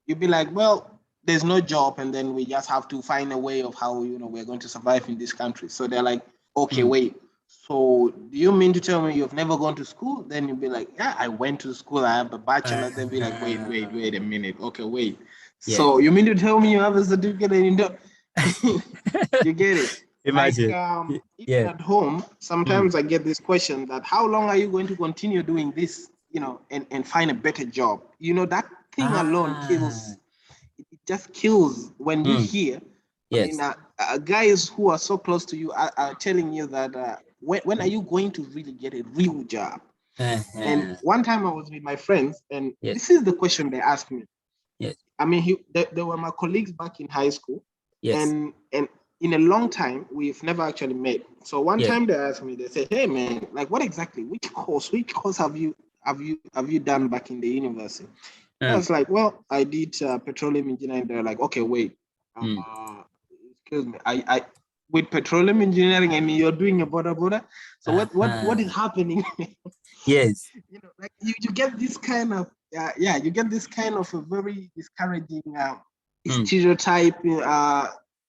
you'll be like, "Well, there's no job, and then we just have to find a way of how we're going to survive in this country." So they're like, "Okay, wait. So do you mean to tell me you've never gone to school?" Then you'll be like, "Yeah, I went to school. I have a bachelor." They'll be like, wait a minute. Okay, wait. Yeah. So you mean to tell me you have a certificate and you don't? You get it? Imagine. Like, even at home, sometimes I get this question that how long are you going to continue doing this, and find a better job? That thing alone kills. It just kills when you hear. Yes. I mean, guys who are so close to you are telling you that when are you going to really get a real job? And one time I was with my friends, and this is the question they asked me. Yes. I mean, they were my colleagues back in high school. Yes. And in a long time, we've never actually met. So one time they asked me, they said, "Hey man, like what exactly? Which course have you done back in the university?" I was like, "Well, I did petroleum engineering." They're like, "Okay, wait, excuse me, with petroleum engineering and you're doing a Bodaboda. So what is happening? Yes. You know, like you get this kind of you get this kind of a very discouraging stereotype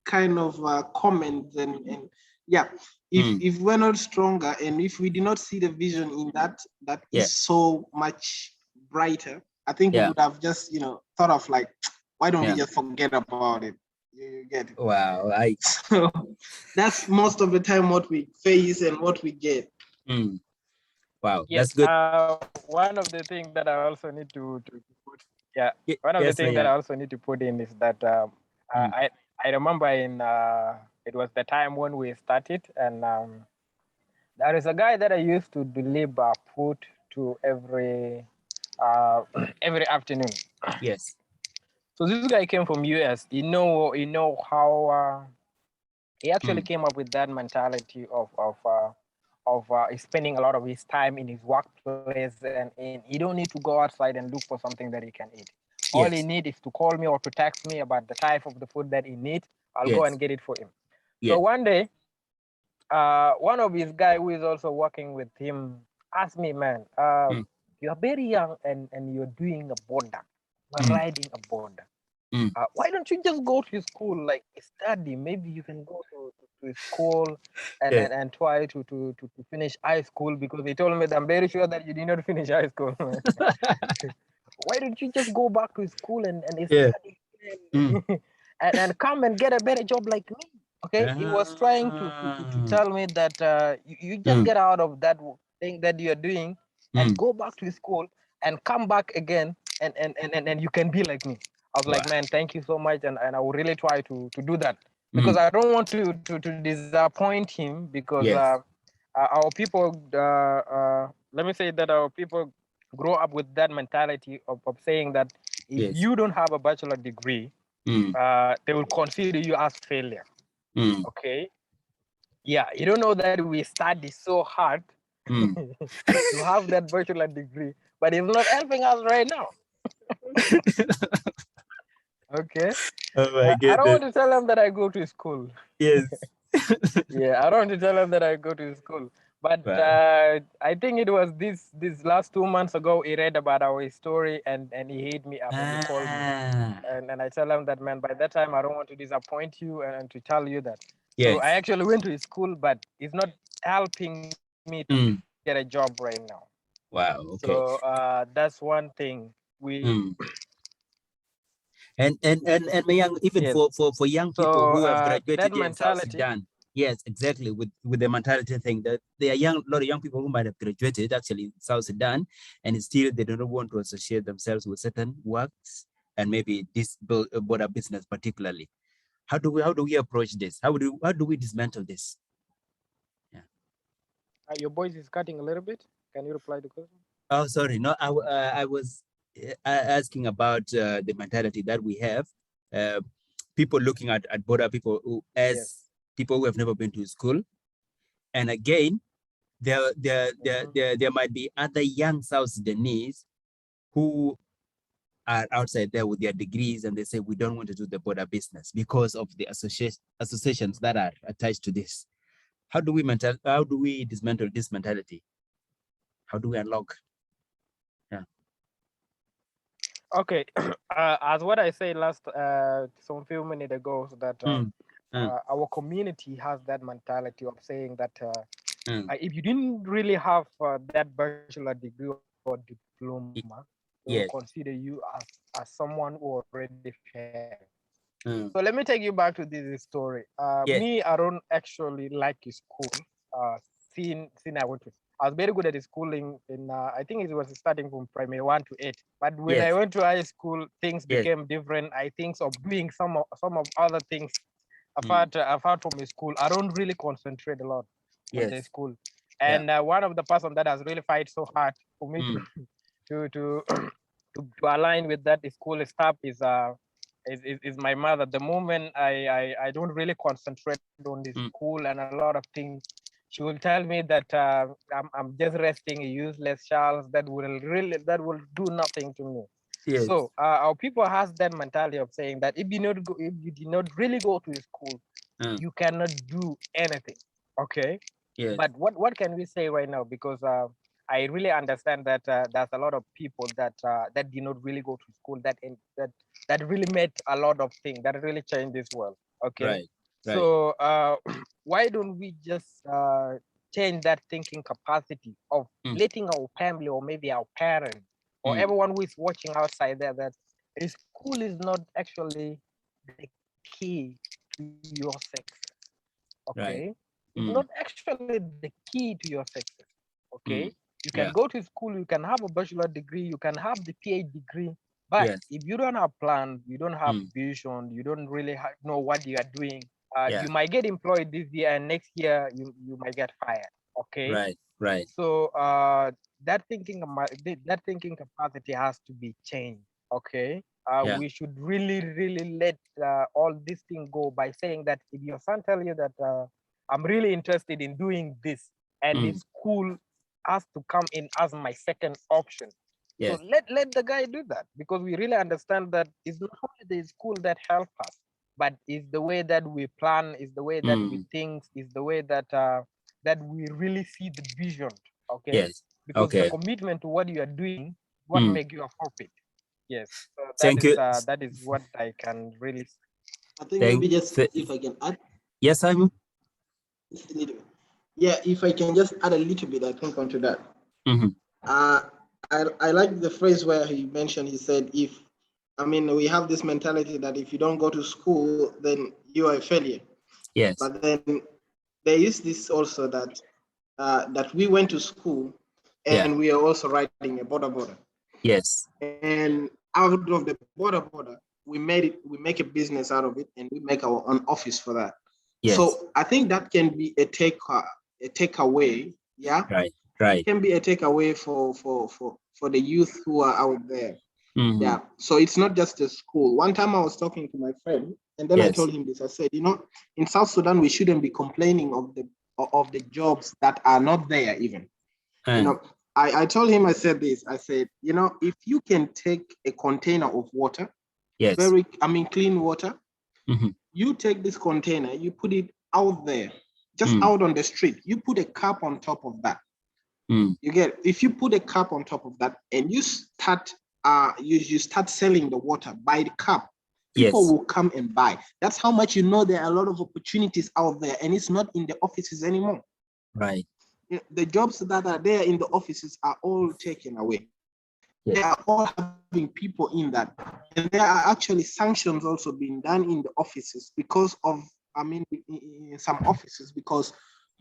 kind of comments and yeah. If we're not stronger and if we did not see the vision in that is so much brighter, I think we would have just thought of like, why don't we just forget about it? You get it. Wow. So that's most of the time what we face and what we get. Wow, yes, that's good. One of the things that I also need to put, one of the things that I also need to put in is that I remember in it was the time when we started, and there is a guy that I used to deliver food to every afternoon. Yes. So this guy came from US. You know how he actually came up with that mentality of spending a lot of his time in his workplace, and he don't need to go outside and look for something that he can eat. All he needs is to call me or to text me about the type of the food that he needs. I'll go and get it for him. So one day, one of his guys who is also working with him asked me, man, you're very young and you're doing a border. You're riding a border. Why don't you just go to school, like study? Maybe you can go to school and try to finish high school, because they told me that I'm very sure that you did not finish high school. Why don't you just go back to school and study and come and get a better job like me? Okay, he was trying to tell me that you just get out of that thing that you're doing and go back to school and come back again and you can be like me. I was like, man, thank you so much, and I will really try to do that, because I don't want to disappoint him, because our people, let me say that our people grow up with that mentality of saying that if you don't have a bachelor degree, they will consider you as failure. Okay. Yeah, you don't know that we study so hard to have that bachelor degree, but it's not helping us right now. Okay. Oh my goodness. I don't want to tell them that I go to school. Yes. I don't want to tell them that I go to school. But I think it was this last 2 months ago, he read about our story and he hit me up and he called me. And I tell him that, man, by that time, I don't want to disappoint you and to tell you that. So I actually went to school, but it's not helping me to get a job right now. Wow. Okay. So that's one thing we. And Mayang, even for young people who have graduated in South Sudan. Yes, exactly. With the mentality thing, that there are a lot of young people who might have graduated actually in South Sudan, and still they don't want to associate themselves with certain works and maybe this border business particularly. How do we approach this? How do we dismantle this? Your voice is cutting a little bit. Can you reply the question? Oh, sorry. No, I was asking about the mentality that we have. People looking at border people who, people who have never been to school, and again, there might be other young South Sudanese who are outside there with their degrees, and they say we don't want to do the border business because of the associations that are attached to this. How do we dismantle this mentality? How do we unlock? Okay, as what I said last some few minutes ago, that our community has that mentality of saying that if you didn't really have that bachelor degree or diploma, they will consider you as someone who already failed. So let me take you back to this story. Me, I don't actually like school. Since I went to, I was very good at schooling in I think it was starting from primary 1 to 8. But when I went to high school, things became different. I think of doing some of other things apart from school. I don't really concentrate a lot on the school. And one of the person that has really fight so hard for me to align with that school stuff is my mother. The moment I don't really concentrate on the school and a lot of things, she will tell me that I'm just resting a useless child that will do nothing to me. So our people has that mentality of saying that if you did not really go to school, you cannot do anything. Okay. Yes. But what can we say right now? Because I really understand that there's a lot of people that that did not really go to school, that really made a lot of things that really changed this world. Okay. Right. So why don't we just change that thinking capacity of letting our family or maybe our parents or everyone who is watching outside there that school is not actually the key to your success. Okay. Right. It's not actually the key to your success. Okay. You can Yeah. go to school, you can have a bachelor degree, you can have the PhD degree, but Yes. if you don't have plan, you don't have vision, you don't really know what you are doing, Yeah. you might get employed this year and next year you might get fired. Okay. Right. Right. So that thinking capacity has to be changed. Okay. Yeah. We should really let all this thing go by saying that if your son tell you that I'm really interested in doing this and this school has to come in as my second option. Yes. So let the guy do that, because we really understand that it's not only the school that help us, but it's the way that we plan, is the way that we think, is the way that that we really see the vision. Okay. Yes. Because Okay. the commitment to what you are doing, what make you a profit. Yes. So Thank you. That is what I can really say. I think maybe just if I can add. Yes, Simon. Yeah, if I can just add a little bit, I think onto that. I like the phrase where he mentioned, he said, we have this mentality that if you don't go to school, then you are a failure. Yes. But then there is this also that that we went to school and we are also riding a Bodaboda. Yes. And out of the Bodaboda, we make a business out of it, and we make our own office for that. Yes. So I think that can be a takeaway. Yeah. Right. Right. Can be a takeaway for the youth who are out there. Yeah. So it's not just a school. One time I was talking to my friend, and then I told him this. I said, in South Sudan, we shouldn't be complaining of the jobs that are not there even. I told him, I said this. I said, if you can take a container of water, clean water, you take this container, you put it out there, just out on the street. You put a cap on top of that. You get, if you put a cap on top of that and you start you start selling the water by the cup, people will come and buy. That's how much there are a lot of opportunities out there, and it's not in the offices anymore. Right. The jobs that are there in the offices are all taken away. They are all having people in that, and there are actually sanctions also being done in the offices because of, in some offices because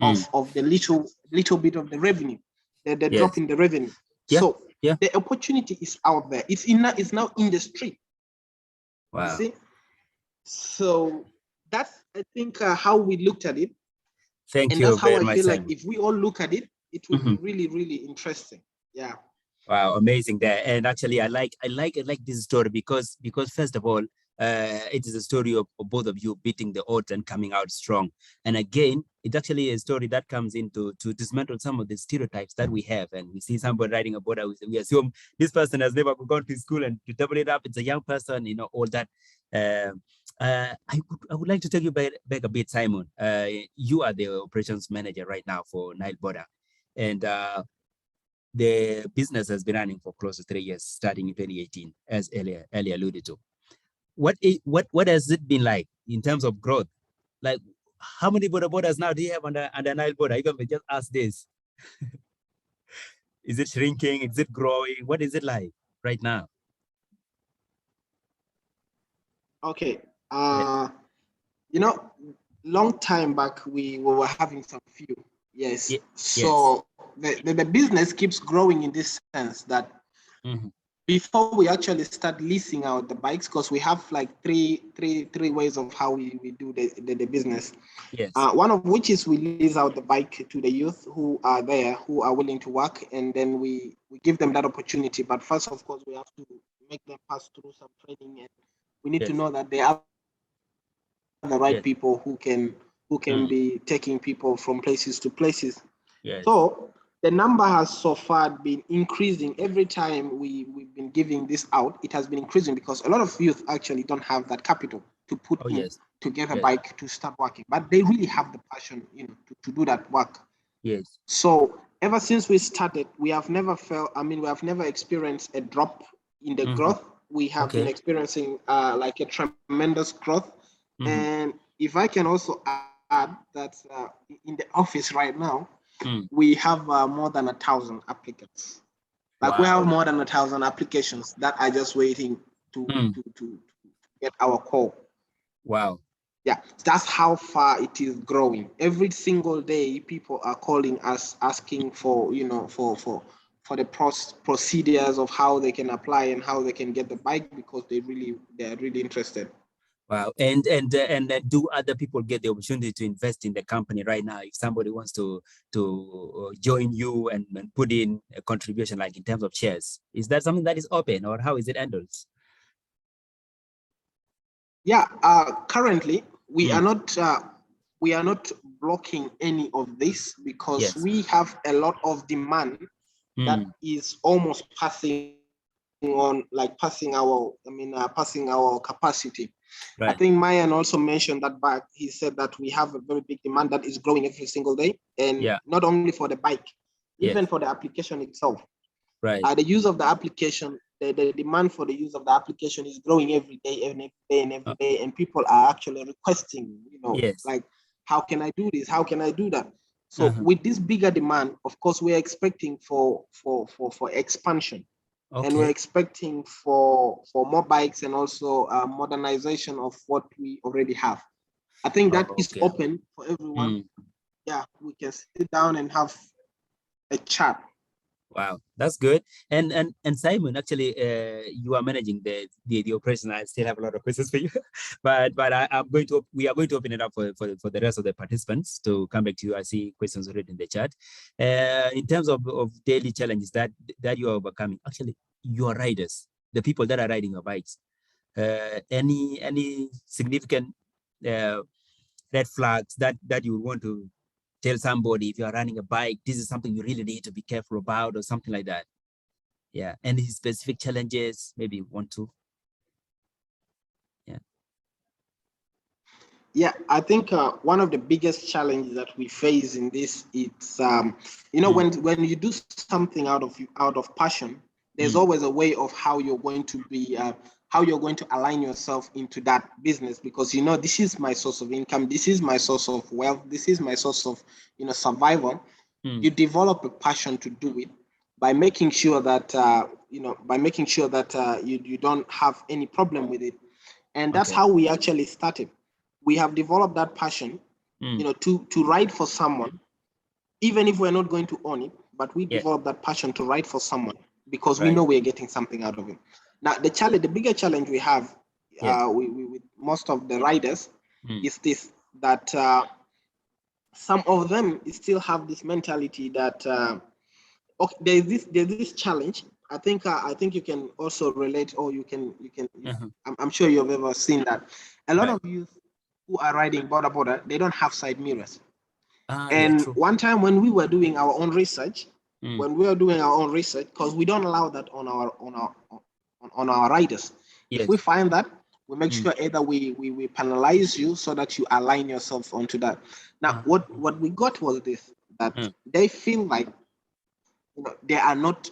of the little bit of the revenue, the drop in the revenue. So the opportunity is out there. It's now in the street. Wow. You see? So that's, I think, how we looked at it. Thank you that's how very I much, feel Simon. like if we all look at it, it will be really, really interesting. Yeah. Wow, amazing there. And actually, I like this story because first of all, it is a story of both of you beating the odds and coming out strong. And again, it's actually a story that comes into to dismantle some of the stereotypes that we have. And we see somebody riding a boda, we assume this person has never gone to school, and to double it up, it's a young person, all that. I would like to take you back a bit, Simon. You are the operations manager right now for NileBoda, and the business has been running for close to 3 years, starting in 2018, as earlier alluded to. What has it been like in terms of growth? Like, how many Bodabodas now do you have under NileBoda? You can just ask this. Is it shrinking? Is it growing? What is it like right now? Okay. Long time back, we were having some few. Yes. So the business keeps growing in this sense that before we actually start leasing out the bikes, because we have like three ways of how we do the business. Yes. One of which is we lease out the bike to the youth who are there, who are willing to work, and then we give them that opportunity. But first, of course, we have to make them pass through some training, and we need to know that they are the right people who can be taking people from places to places. Yes. So the number has so far been increasing every time we've been giving this out. It has been increasing because a lot of youth actually don't have that capital to put Oh, in yes. to get a Yes. bike to start working, but they really have the passion, to do that work. Yes. So ever since we started, we have never experienced a drop in the growth. We have been experiencing like a tremendous growth. And if I can also add that in the office right now, we have more than 1,000 applicants. Like we have more than 1,000 applications that are just waiting to get our call. Wow. Yeah, that's how far it is growing. Every single day, people are calling us asking for, for the procedures of how they can apply and how they can get the bike, because they're really interested. Wow. And do other people get the opportunity to invest in the company right now? If somebody wants to join you and put in a contribution, like in terms of shares, is that something that is open, or how is it handled? Yeah, currently we are not blocking any of this, because we have a lot of demand that is almost passing our capacity. Right. I think Mayan also mentioned that back. He said that we have a very big demand that is growing every single day, and not only for the bike, even for the application itself. Right. The use of the application, the demand for the use of the application is growing every day and every day, and people are actually requesting, like, how can I do this? How can I do that? So with this bigger demand, of course, we're expecting for expansion. Okay. And we're expecting for more bikes, and also modernization of what we already have. I think that is open for everyone. Yeah, we can sit down and have a chat. Wow, that's good. And Simon, actually, you are managing the operation. I still have a lot of questions for you, but we are going to open it up for the rest of the participants to come back to you. I see questions already in the chat. In terms of daily challenges that you are overcoming, actually, your riders, the people that are riding your bikes, any significant red flags that you want to tell somebody, if you're running a bike, this is something you really need to be careful about, or something like that? Yeah. Any specific challenges, maybe one, two? Yeah, I think one of the biggest challenges that we face in this, it's when you do something out of passion, there's always a way of how you're going to be how you're going to align yourself into that business, because this is my source of income, this is my source of wealth, this is my source of survival. You develop a passion to do it by making sure that you don't have any problem with it. And that's how we actually started. We have developed that passion, to ride for someone, even if we're not going to own it, but we develop that passion to ride for someone, because we know we're getting something out of it. Now, the bigger challenge we have with most of the riders is this, that some of them still have this mentality that there's this challenge. I think you can also relate, or you can I'm sure you've ever seen that a lot of youth who are riding Bodaboda, they don't have side mirrors. And one time when we were doing our own research, because we don't allow that on our riders. If we find that, we make sure either we penalize you so that you align yourself onto that. Now, what we got was this, that they feel like they are not,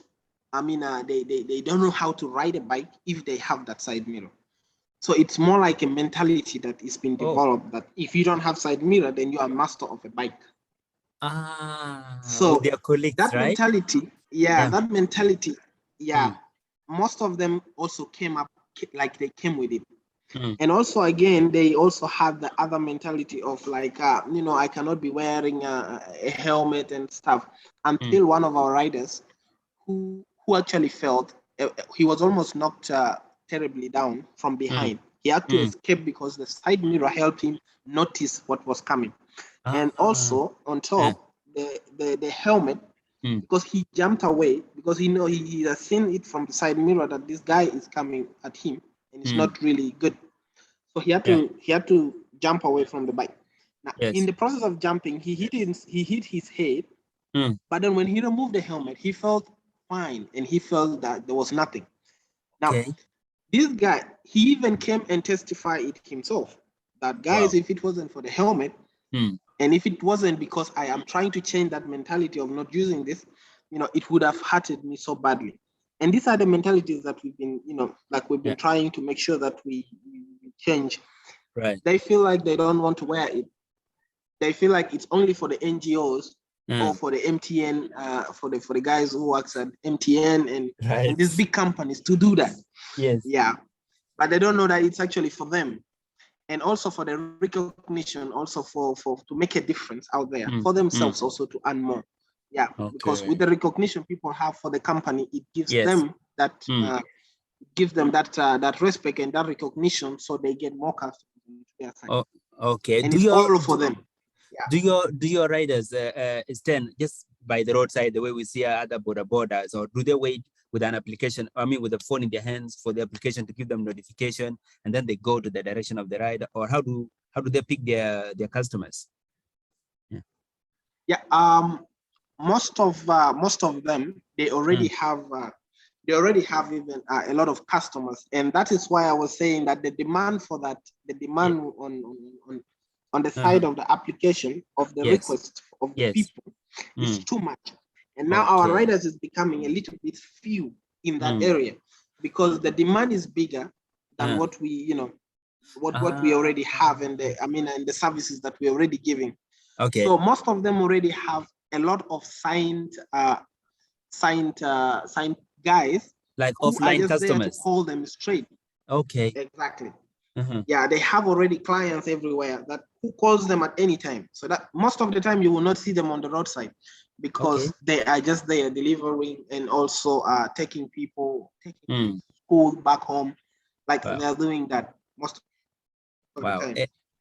they don't know how to ride a bike if they have that side mirror. So it's more like a mentality that is being developed, that if you don't have side mirror, then you are master of a bike. So with their colleagues, that right? mentality, most of them also came up, like they came with it. And also, again, they also have the other mentality of like, I cannot be wearing a helmet and stuff, until one of our riders who actually felt he was almost knocked terribly down from behind. He had to escape because the side mirror helped him notice what was coming. And also on top, the helmet, because he jumped away, because he has seen it from the side mirror that this guy is coming at him and it's not really good. So he had to jump away from the bike. Now, in the process of jumping, he hit his head. But then when he removed the helmet, he felt fine, and he felt that there was nothing. Now, This guy, he even came and testified it himself. That guys, if it wasn't for the helmet, and if it wasn't because I am trying to change that mentality of not using this, it would have hurted me so badly. And these are the mentalities that we've been, like we've been trying to make sure that we change. Right. They feel like they don't want to wear it. They feel like it's only for the NGOs or for the MTN, for the guys who works at MTN and these big companies to do that. Yes. Yeah. But they don't know that it's actually for them. And also for the recognition, also for to make a difference out there for themselves, also to earn more. Yeah, because with the recognition people have for the company, it gives them that that respect and that recognition, so they get more customers into their side. Oh, okay. And it's all for them. Yeah. Do your riders stand just by the roadside the way we see other Bodabodas, or do they wait with an application, I mean with the phone in their hands for the application to give them notification, and then they go to the direction of the rider? Or how do they pick their customers? Most of them, they already have even a lot of customers, and that is why I was saying that the demand for that, the demand on the side of the application of the request of the people is too much. And now our riders is becoming a little bit few in that area, because the demand is bigger than what we, what we already have, and the services that we're already giving. Okay. So most of them already have a lot of signed guys, like who offline are just customers. there to call them straight. Okay. Exactly. Yeah, they have already clients everywhere that who calls them at any time. So that most of the time you will not see them on the roadside, because they are just there delivering and also taking people to school back home. Like they're doing that most of the time.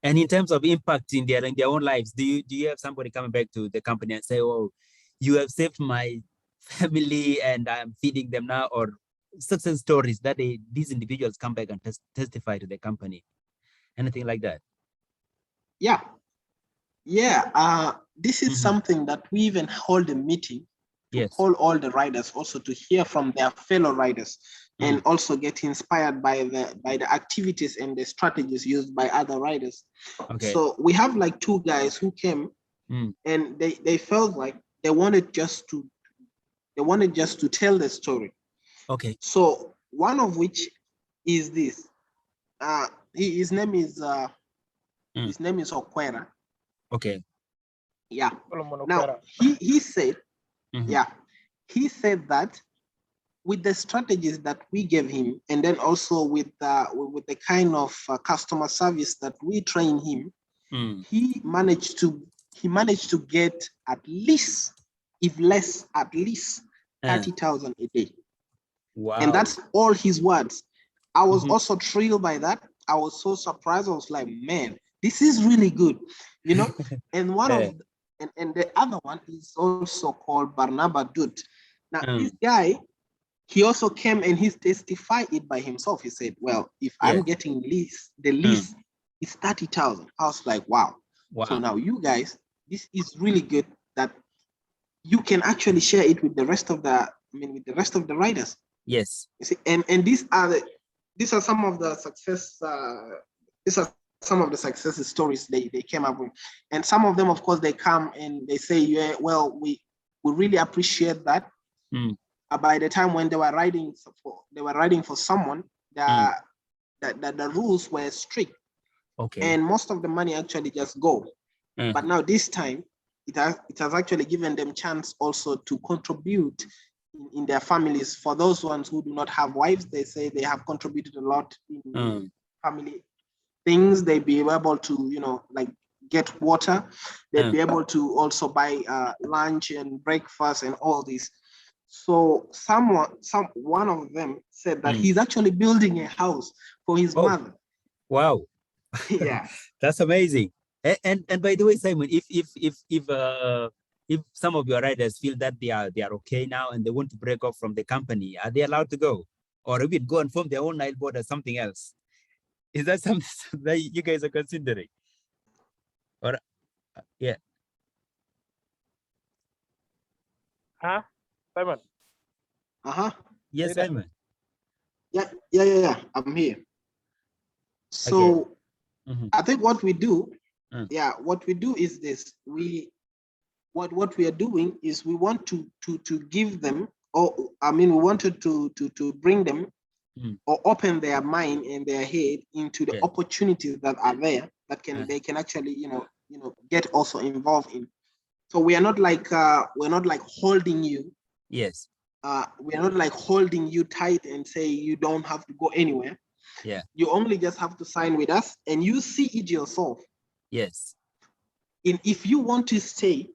And in terms of impact in their own lives, do you have somebody coming back to the company and say, "Oh, you have saved my family and I'm feeding them now," or success stories that these individuals come back and testify to the company? Anything like that? Yeah. This is something that we even hold a meeting to call all the riders, also to hear from their fellow riders, and also get inspired by the activities and the strategies used by other riders. Okay. So we have like two guys who came, and they felt like they wanted just to tell the story. Okay. So one of which is this. His name is Okwera. Okay. Yeah. Now he said, he said that with the strategies that we gave him, and then also with the kind of customer service that we train him, he managed to get at least, if less, at least 30,000 a day. Wow. And that's all his words. I was also thrilled by that. I was so surprised. I was like, man, this is really good, And one of and the other one is also called Barnaba Dut. Now this guy, he also came and he testified it by himself. He said, well, if I'm getting the least is 30,000. I was like, wow. So now you guys, this is really good that you can actually share it with the rest of the riders. Yes. You see, and these are some of the success. These are some of the success stories they came up with, and some of them, of course, they come and they say, "Yeah, well, we really appreciate that." By the time when they were riding for someone, the rules were strict, and most of the money actually just go. But now this time, it has actually given them chance also to contribute in their families. For those ones who do not have wives, they say they have contributed a lot in family things. They'd be able to, like get water. They'd be able to also buy lunch and breakfast and all this. So one of them said that he's actually building a house for his mother. Wow. Yeah. That's amazing. And by the way, Simon, if some of your riders feel that they are okay now and they want to break off from the company, are they allowed to go, or even go and form their own NileBoda or something else? Is that something that you guys are considering? Or yeah. Simon. Yes, Simon. Yeah. I'm here. So I think what we do, what we do is this. What we are doing is we want to give them, or I mean, we wanted to bring them or open their mind and their head into the opportunities that are there that they can actually get also involved in. So we are not like holding you. Yes. We're not like holding you tight and say you don't have to go anywhere. Yeah. You only just have to sign with us and you see it yourself. Yes. And if you want to stay,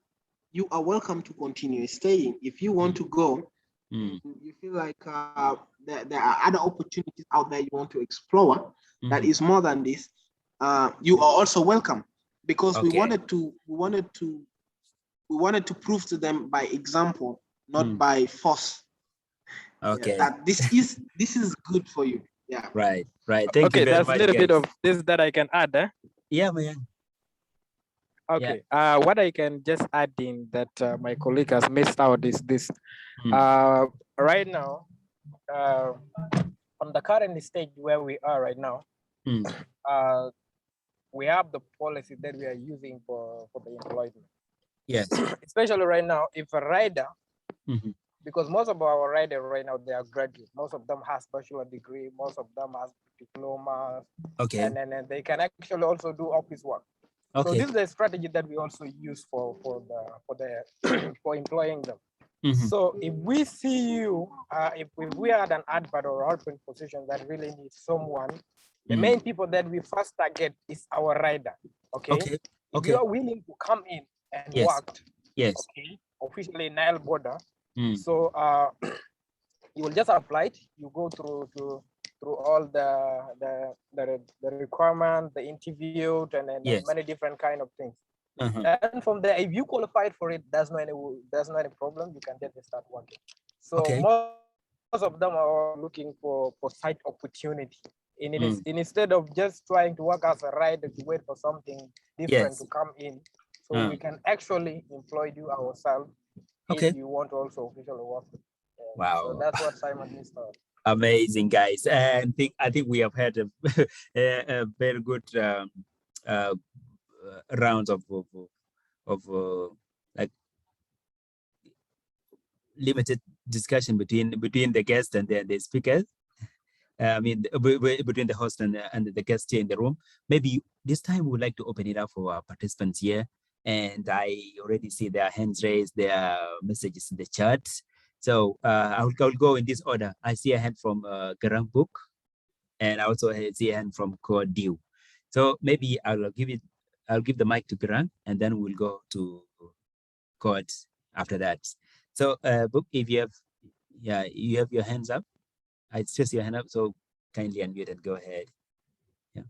you are welcome to continue staying. If you want to go, you feel like there are other opportunities out there you want to explore that is more than this, you are also welcome, because we wanted to prove to them by example, not by force. Okay. That this is good for you. Yeah. Right. Thank you very much. There's a little bit of this that I can add. Yeah, man. Okay. What I can just add in that my colleague has missed out is this. Right now, on the current stage where we are right now, we have the policy that we are using for the employment. Yes. Especially right now, if a rider, because most of our riders right now, they are graduates. Most of them has bachelor degree. Most of them has diplomas. Okay. And then they can actually also do office work. Okay. So this is the strategy that we also use for employing them. So if we see you, if we had an advert or open position that really needs someone, the main people that we first target is our rider. Okay. If you are willing to come in and work, okay, officially NileBoda. So you will just apply it. You go through all the requirements, the interview, and then many different kind of things. And from there, if you qualified for it, there's no any problem. You can just start working. So most of them are looking for site opportunity. Instead of just trying to work as a rider to wait for something different to come in, so we can actually employ you ourselves if you want to also officially work. Wow. So that's what Simon is about. Amazing, guys. And I think we have had a very good rounds of like limited discussion between the guest and the speakers. I mean, between the host and the guest here in the room. Maybe this time we would like to open it up for our participants here. And I already see their hands raised, their messages in the chat. So I'll go in this order. I see a hand from Garang Book, and I also see a hand from Dew. So maybe I'll give the mic to Garang, and then we'll go to Code after that. So Book, if you have your hands up. I still see your hand up, so kindly unmute and go ahead. Yeah.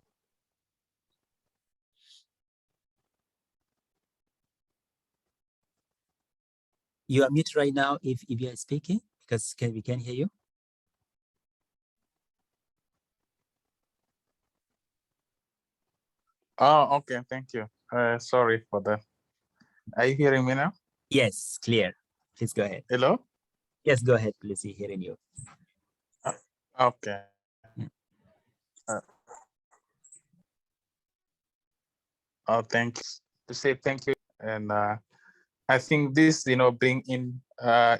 You are muted right now if you are speaking, because we can hear you. Oh, okay. Thank you. Sorry for that. Are you hearing me now? Yes, clear. Please go ahead. Hello? Yes, go ahead, please. Hearing you. Okay. Thank you. To say thank you. And I think this, bring in,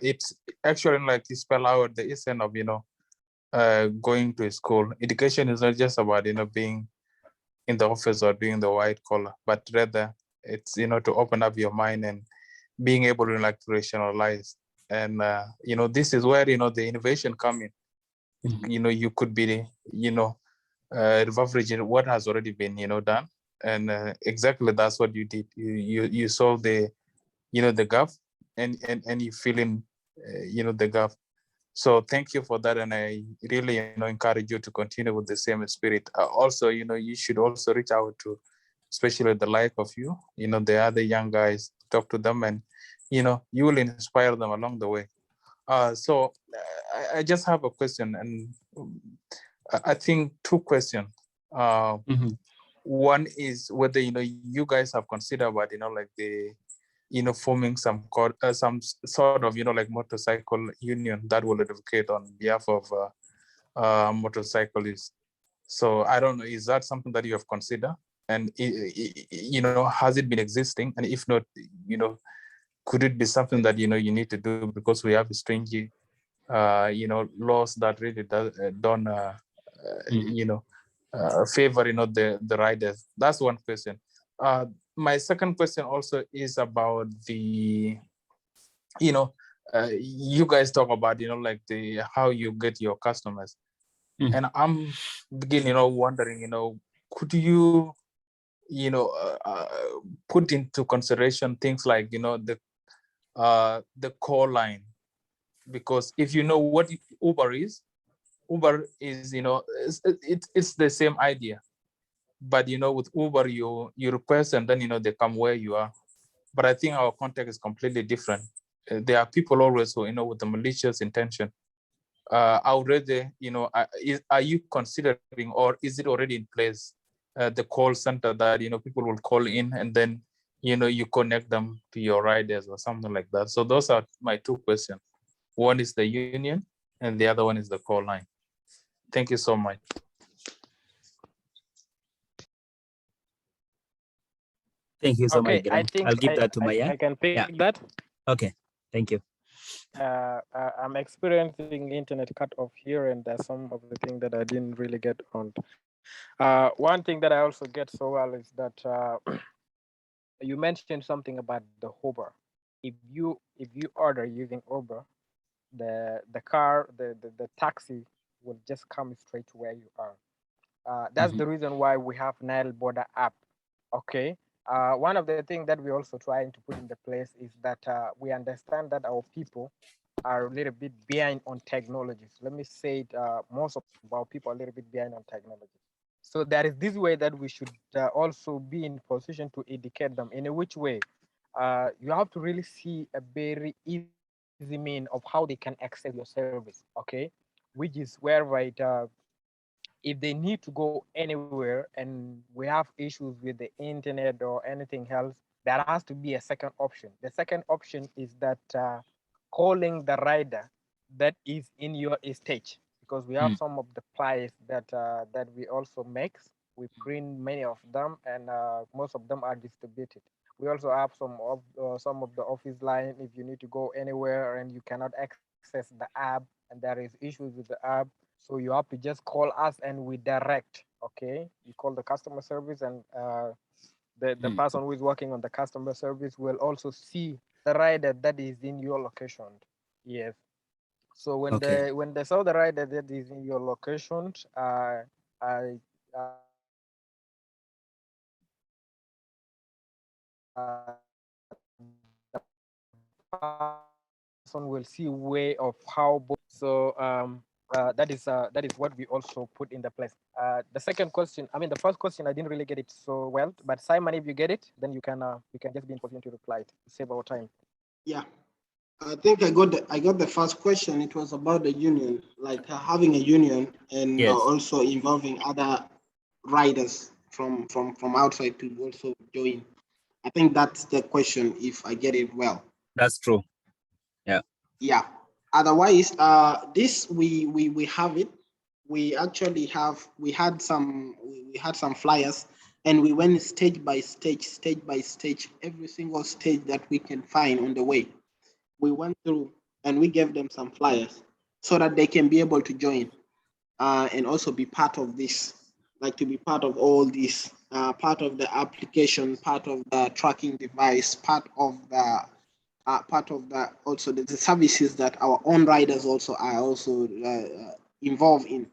it's actually like to spell out the essence of, going to school. Education is not just about, being in the office or doing the white collar, but rather it's, to open up your mind and being able to like to rationalize. And, this is where, the innovation come in. You could be, leveraging what has already been, done. And exactly that's what you did. You solve the, the gap and you fill in, the gap. So thank you for that. And I really, encourage you to continue with the same spirit. Also, you should also reach out to, especially the like of you, the other young guys, talk to them and, you will inspire them along the way. So I just have a question, and I think two questions. One is whether, you guys have considered about, like the, forming some sort of, like motorcycle union that will advocate on behalf of motorcyclists. So I don't know, is that something that you have considered? And has it been existing? And if not, could it be something that you need to do, because we have stringy laws that really don't favor the riders? That's one question. My second question also is about the you guys talk about like how you get your customers. And I'm beginning wondering, could you put into consideration things like the call line? Because if you know what Uber is it's the same idea, but with Uber you request and then they come where you are. But I think our context is completely different. There are people always who with the malicious intention. Already, are you considering, or is it already in place, the call center that people will call in and then you connect them to your riders or something like that? So those are my two questions. One is the union and the other one is the call line. Thank you so much. Thank you so much, Okay, I Graham. think I'll give that to Maya. I can pick Yeah. that. Okay, thank you. I'm experiencing internet cut off here, and there's some of the things that I didn't really get on. One thing that I also get so well is that you mentioned something about the Uber. If you order using Uber, the car, the taxi will just come straight to where you are. That's the reason why we have NileBoda app. Okay. One of the things that we're also trying to put into place is that we understand that our people are a little bit behind on technologies. Let me say it, most of our people are a little bit behind on technology. So there is this way that we should also be in position to educate them. In a which way? You have to really see a very easy mean of how they can access your service, okay? Which is whereby if they need to go anywhere and we have issues with the internet or anything else, there has to be a second option. The second option is that calling the rider that is in your estate, because we have some of the pliers that that we also make. We print many of them, and most of them are distributed. We also have some of the office line. If you need to go anywhere and you cannot access the app, and there is issues with the app, so you have to just call us and we direct. Okay, you call the customer service, and the person who is working on the customer service will also see the rider that is in your location. Yes. So when they saw the rider that is in your location, I person will see way of how. So that is what we also put in the place. The second question, I mean, the first question, I didn't really get it so well, but Simon, if you get it, then you can just be in position to reply to save our time. Yeah, I think I got the first question. It was about the union, like having a union and also involving other riders from outside to also join. I think that's the question, if I get it well. That's true. Yeah. Yeah. Otherwise, this we have it. We actually had some flyers, and we went stage by stage, every single stage that we can find on the way. We went through and we gave them some flyers so that they can be able to join and also be part of this, like to be part of all this, part of the application, part of the tracking device, part of the also the services that our own riders also are also involved in.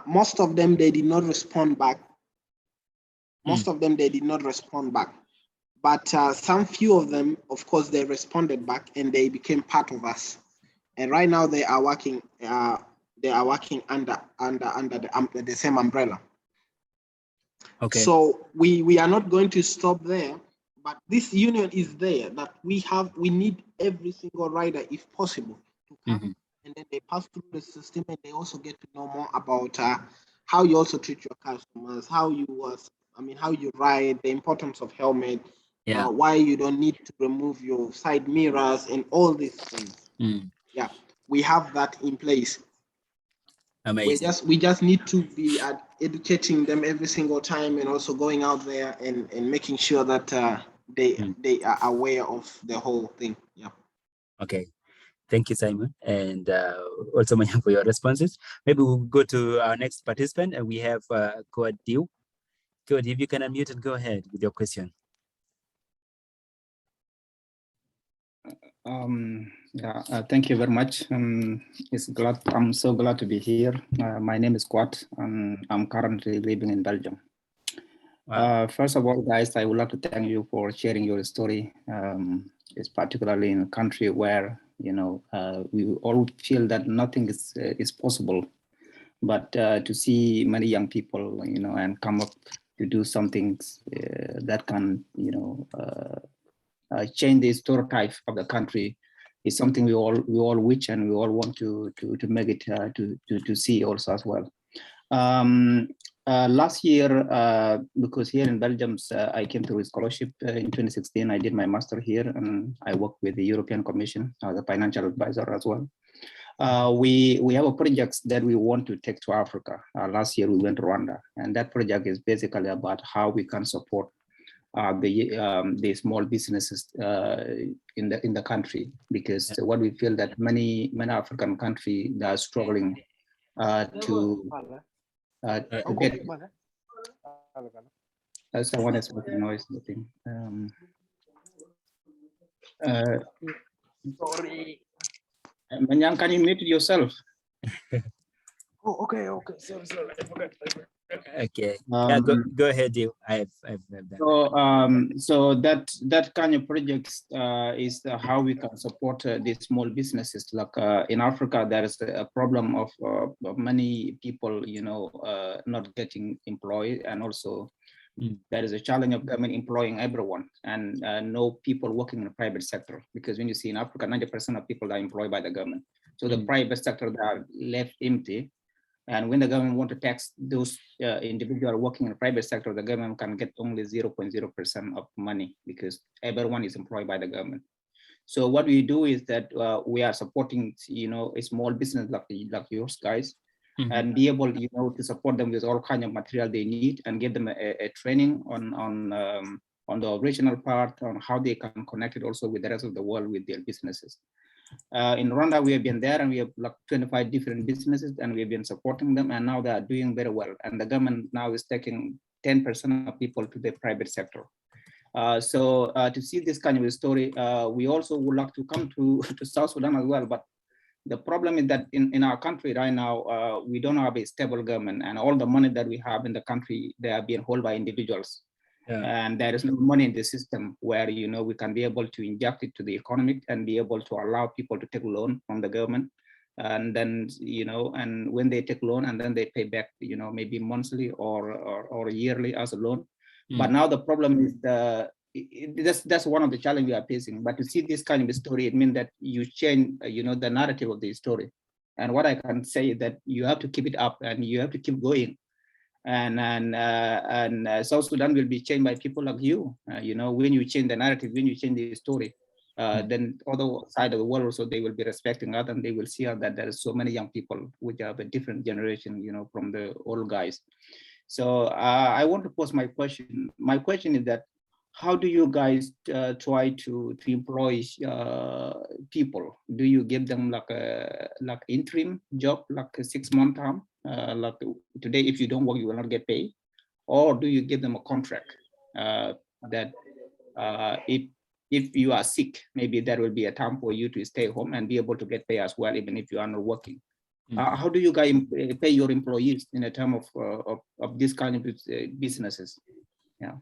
Most of them, they did not respond back. Most of them, they did not respond back. But some few of them, of course, they responded back and they became part of us. And right now they are working. They are working under the same umbrella. Okay. So we are not going to stop there. But this union is there that we need every single rider, if possible, to come and then they pass through the system and they also get to know more about how you also treat your customers, how you ride, the importance of helmet, why you don't need to remove your side mirrors and all these things. Yeah, we have that in place. Amazing. We just need to be educating them every single time, and also going out there and making sure that they are aware of the whole thing. Yeah. Okay. Thank you, Simon, and also Mayang for your responses. Maybe we'll go to our next participant, and we have Kuad Diu. Kuad, if you can unmute and go ahead with your question. Thank you very much. I'm so glad to be here. My name is Kwat, and I'm currently living in Belgium. Wow. First of all, guys, I would like to thank you for sharing your story. It's particularly in a country where we all feel that nothing is possible, but to see many young people, and come up to do something that can, change the stereotype of the country is something we all wish, and we all want to make it to see also as well. Last year, because here in Belgium, I came through a scholarship in 2016. I did my master here, and I worked with the European Commission as a financial advisor as well. We have a project that we want to take to Africa. Last year we went to Rwanda, and that project is basically about how we can support the small businesses in the country, because what we feel that many African countries that are struggling to get. Someone is making noise. I think. Sorry. Mayang, can you mute yourself? Oh, okay. Sorry. I forgot. Okay. Yeah, go ahead, Diu. I've done. So that kind of projects is how we can support these small businesses. Like in Africa, there is a problem of many people, not getting employed, and also there is a challenge of government employing everyone, and no people working in the private sector. Because when you see in Africa, 90% of people are employed by the government. So the private sector, they are left empty. And when the government want to tax those individuals working in the private sector, the government can get only 0.0% of money, because everyone is employed by the government. So what we do is that we are supporting, a small business like yours guys, and be able, to support them with all kinds of material they need, and give them a training on the operational part, on how they can connect it also with the rest of the world with their businesses. In Rwanda, we have been there, and we have like 25 different businesses, and we've been supporting them, and now they are doing very well. And the government now is taking 10% of people to the private sector. So to see this kind of a story, we also would like to come to South Sudan as well. But the problem is that in our country right now, we don't have a stable government, and all the money that we have in the country, they are being held by individuals. Yeah. And there is no money in the system where, we can be able to inject it to the economy and be able to allow people to take loan from the government. And then, and when they take loan, and then they pay back, maybe monthly or yearly as a loan. But now the problem is that's one of the challenges we are facing. But to see this kind of story, it means that you change, the narrative of the story. And what I can say is that you have to keep it up, and you have to keep going. And South Sudan will be changed by people like you. When you change the narrative, when you change the story, then other side of the world also, they will be respecting us, and they will see that there are so many young people which have a different generation, from the old guys. So I want to pose my question. My question is that, how do you guys try to employ people? Do you give them like interim job, like a 6-month term? Like today, if you don't work, you will not get paid? Or do you give them a contract that if you are sick, maybe there will be a time for you to stay home and be able to get paid as well, even if you are not working? How do you guys pay your employees in a term of this kind of businesses? Yeah.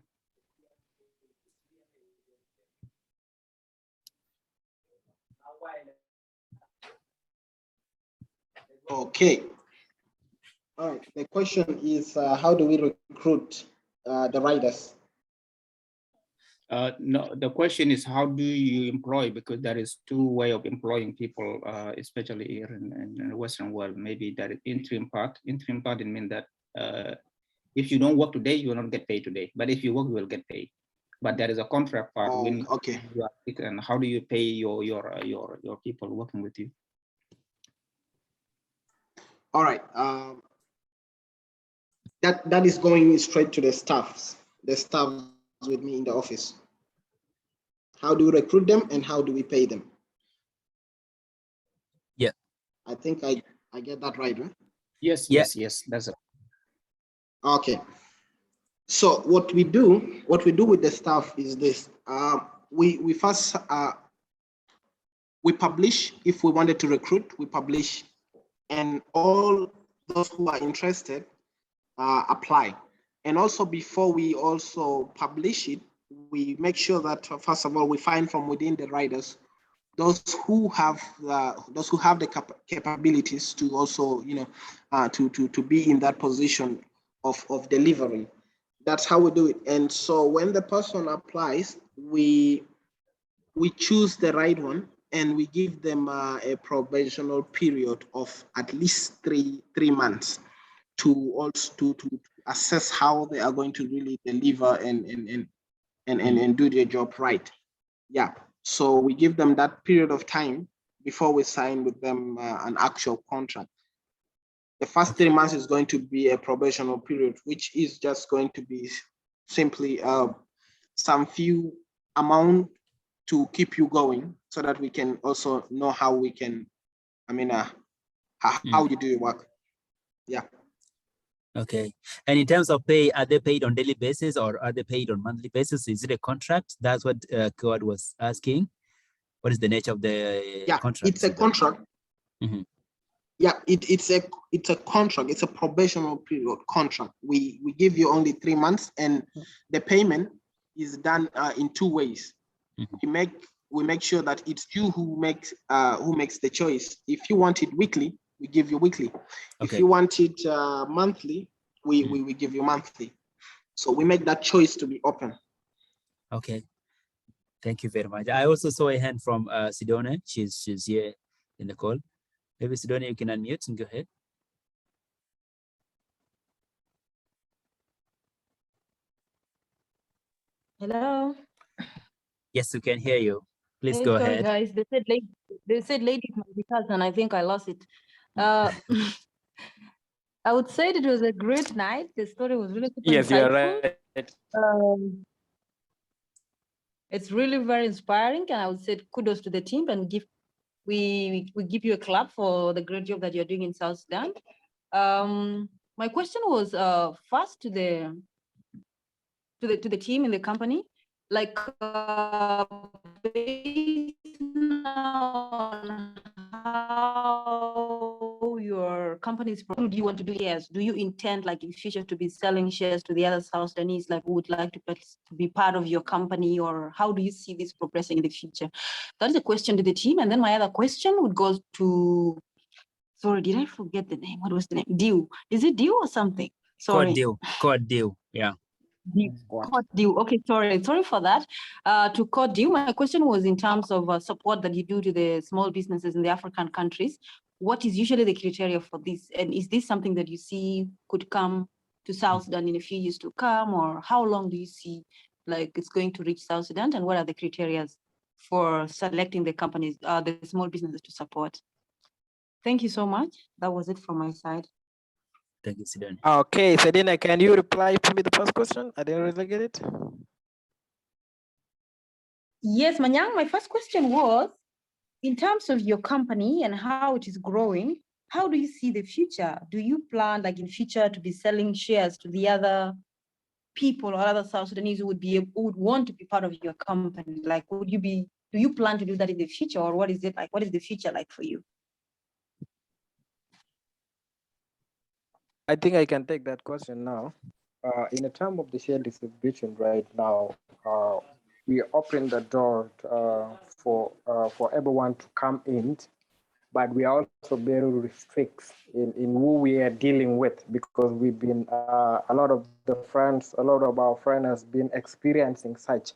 Okay. All right. The question is, how do we recruit the riders? No, the question is, how do you employ? Because there is two ways of employing people, especially here in the Western world. Maybe that interim part. Interim part, it means that if you don't work today, you will not get paid today. But if you work, you will get paid. But there is a contract part. When okay. You are sick, and how do you pay your people working with you? All right. That is going straight to the staffs with me in the office. How do we recruit them and how do we pay them? Yeah. I think I get that right? Yes, Yeah. yes, that's it. Okay. So what we do with the staff is this. We first we publish. If we wanted to recruit, we publish, and all those who are interested apply. And also before we also publish it, we make sure that first of all we find from within the riders those who have the capabilities to also to be in that position of delivery. That's how we do it. And so when the person applies, we choose the right one and we give them a probational period of at least three months to also to assess how they are going to really deliver and do their job right. Yeah. So we give them that period of time before we sign with them an actual contract. The first 3 months is going to be a probational period, which is just going to be simply some few amount to keep you going so that we can also know how we can, how you do your work. Yeah. Okay. And in terms of pay, are they paid on daily basis or are they paid on monthly basis? Is it a contract? That's what Kawad was asking. What is the nature of the contract? It's a contract. Mm-hmm. Yeah, it's a contract. It's a probational period contract. We give you only 3 months, and the payment is done in 2 ways. Mm-hmm. We make sure that it's you who makes the choice. If you want it weekly, we give you weekly. Okay. If you want it monthly, we give you monthly. So we make that choice to be open. Okay. Thank you very much. I also saw a hand from Sidonia. She's here in the call. Maybe Sidonia, you can unmute and go ahead. Hello. Yes, we can hear you. Please hey, go sorry, ahead. Guys, they said ladies might be cousin. I think I lost it. I would say that it was a great night. The story was really super insightful. Right. It's really very inspiring, and I would say kudos to the team and we give you a clap for the great job that you're doing in South Sudan. My question was first to the team in the company, like based on how your company's do you want to do shares? Do you intend, like in future, to be selling shares to the other South Sudanese, like who would like to be part of your company, or how do you see this progressing in the future? That is a question to the team. And then my other question would go to, sorry, did I forget the name? What was the name? Dew. Is it Dew or something? Sorry. Code Dew. Yeah. Dew. Okay, sorry for that. To Code Dew, my question was in terms of support that you do to the small businesses in the African countries. What is usually the criteria for this? And is this something that you see could come to South Sudan in a few years to come, or how long do you see like it's going to reach South Sudan, and what are the criteria for selecting the companies, the small businesses to support? Thank you so much. That was it from my side. Thank you, Sidonia. Okay, Sedina, can you reply to me the first question? I didn't really get it. Yes, Manyang, my first question was, in terms of your company and how it is growing, how do you see the future? Do you plan, like in future, to be selling shares to the other people or other South Sudanese who would want to be part of your company? Like, do you plan to do that in the future, or what is it like? What is the future like for you? I think I can take that question now. In a term of the share distribution right now, we open the door for everyone to come in, but we are also very restrict in who we are dealing with, because we've been a lot of our friends has been experiencing such.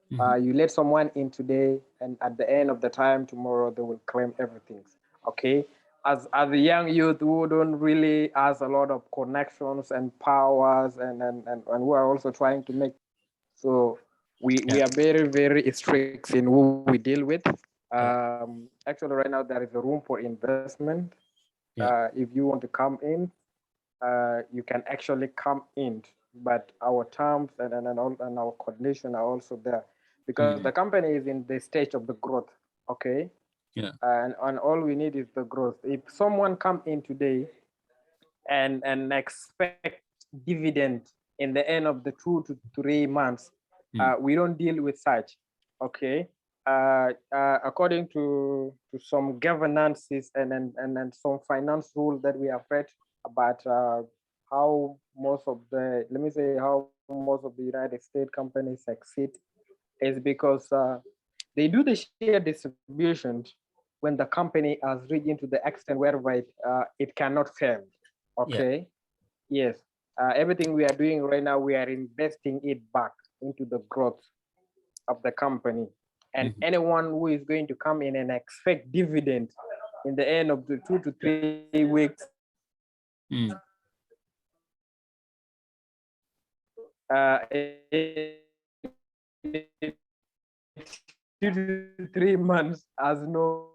You let someone in today, and at the end of the time tomorrow they will claim everything. Okay. As a young youth who don't really has a lot of connections and powers, and we are also trying to make, so we are very, very strict in who we deal with. Actually, right now there is a room for investment. If you want to come in, you can actually come in, but our terms and our conditions are also there, because the company is in the stage of the growth. Okay. Yeah. And all we need is the growth. If someone come in today and expect dividend in the end of the 2 to 3 months, we don't deal with such. Okay. According to some governances and some finance rule that we have read about how most of the, let me say, how most of the United States companies succeed is because they do the share distribution when the company has reached into the extent whereby it cannot fail. Okay. Yes. Everything we are doing right now, we are investing it back into the growth of the company. And anyone who is going to come in and expect dividend in the end of the 2 to 3 weeks, 2 to 3 months has no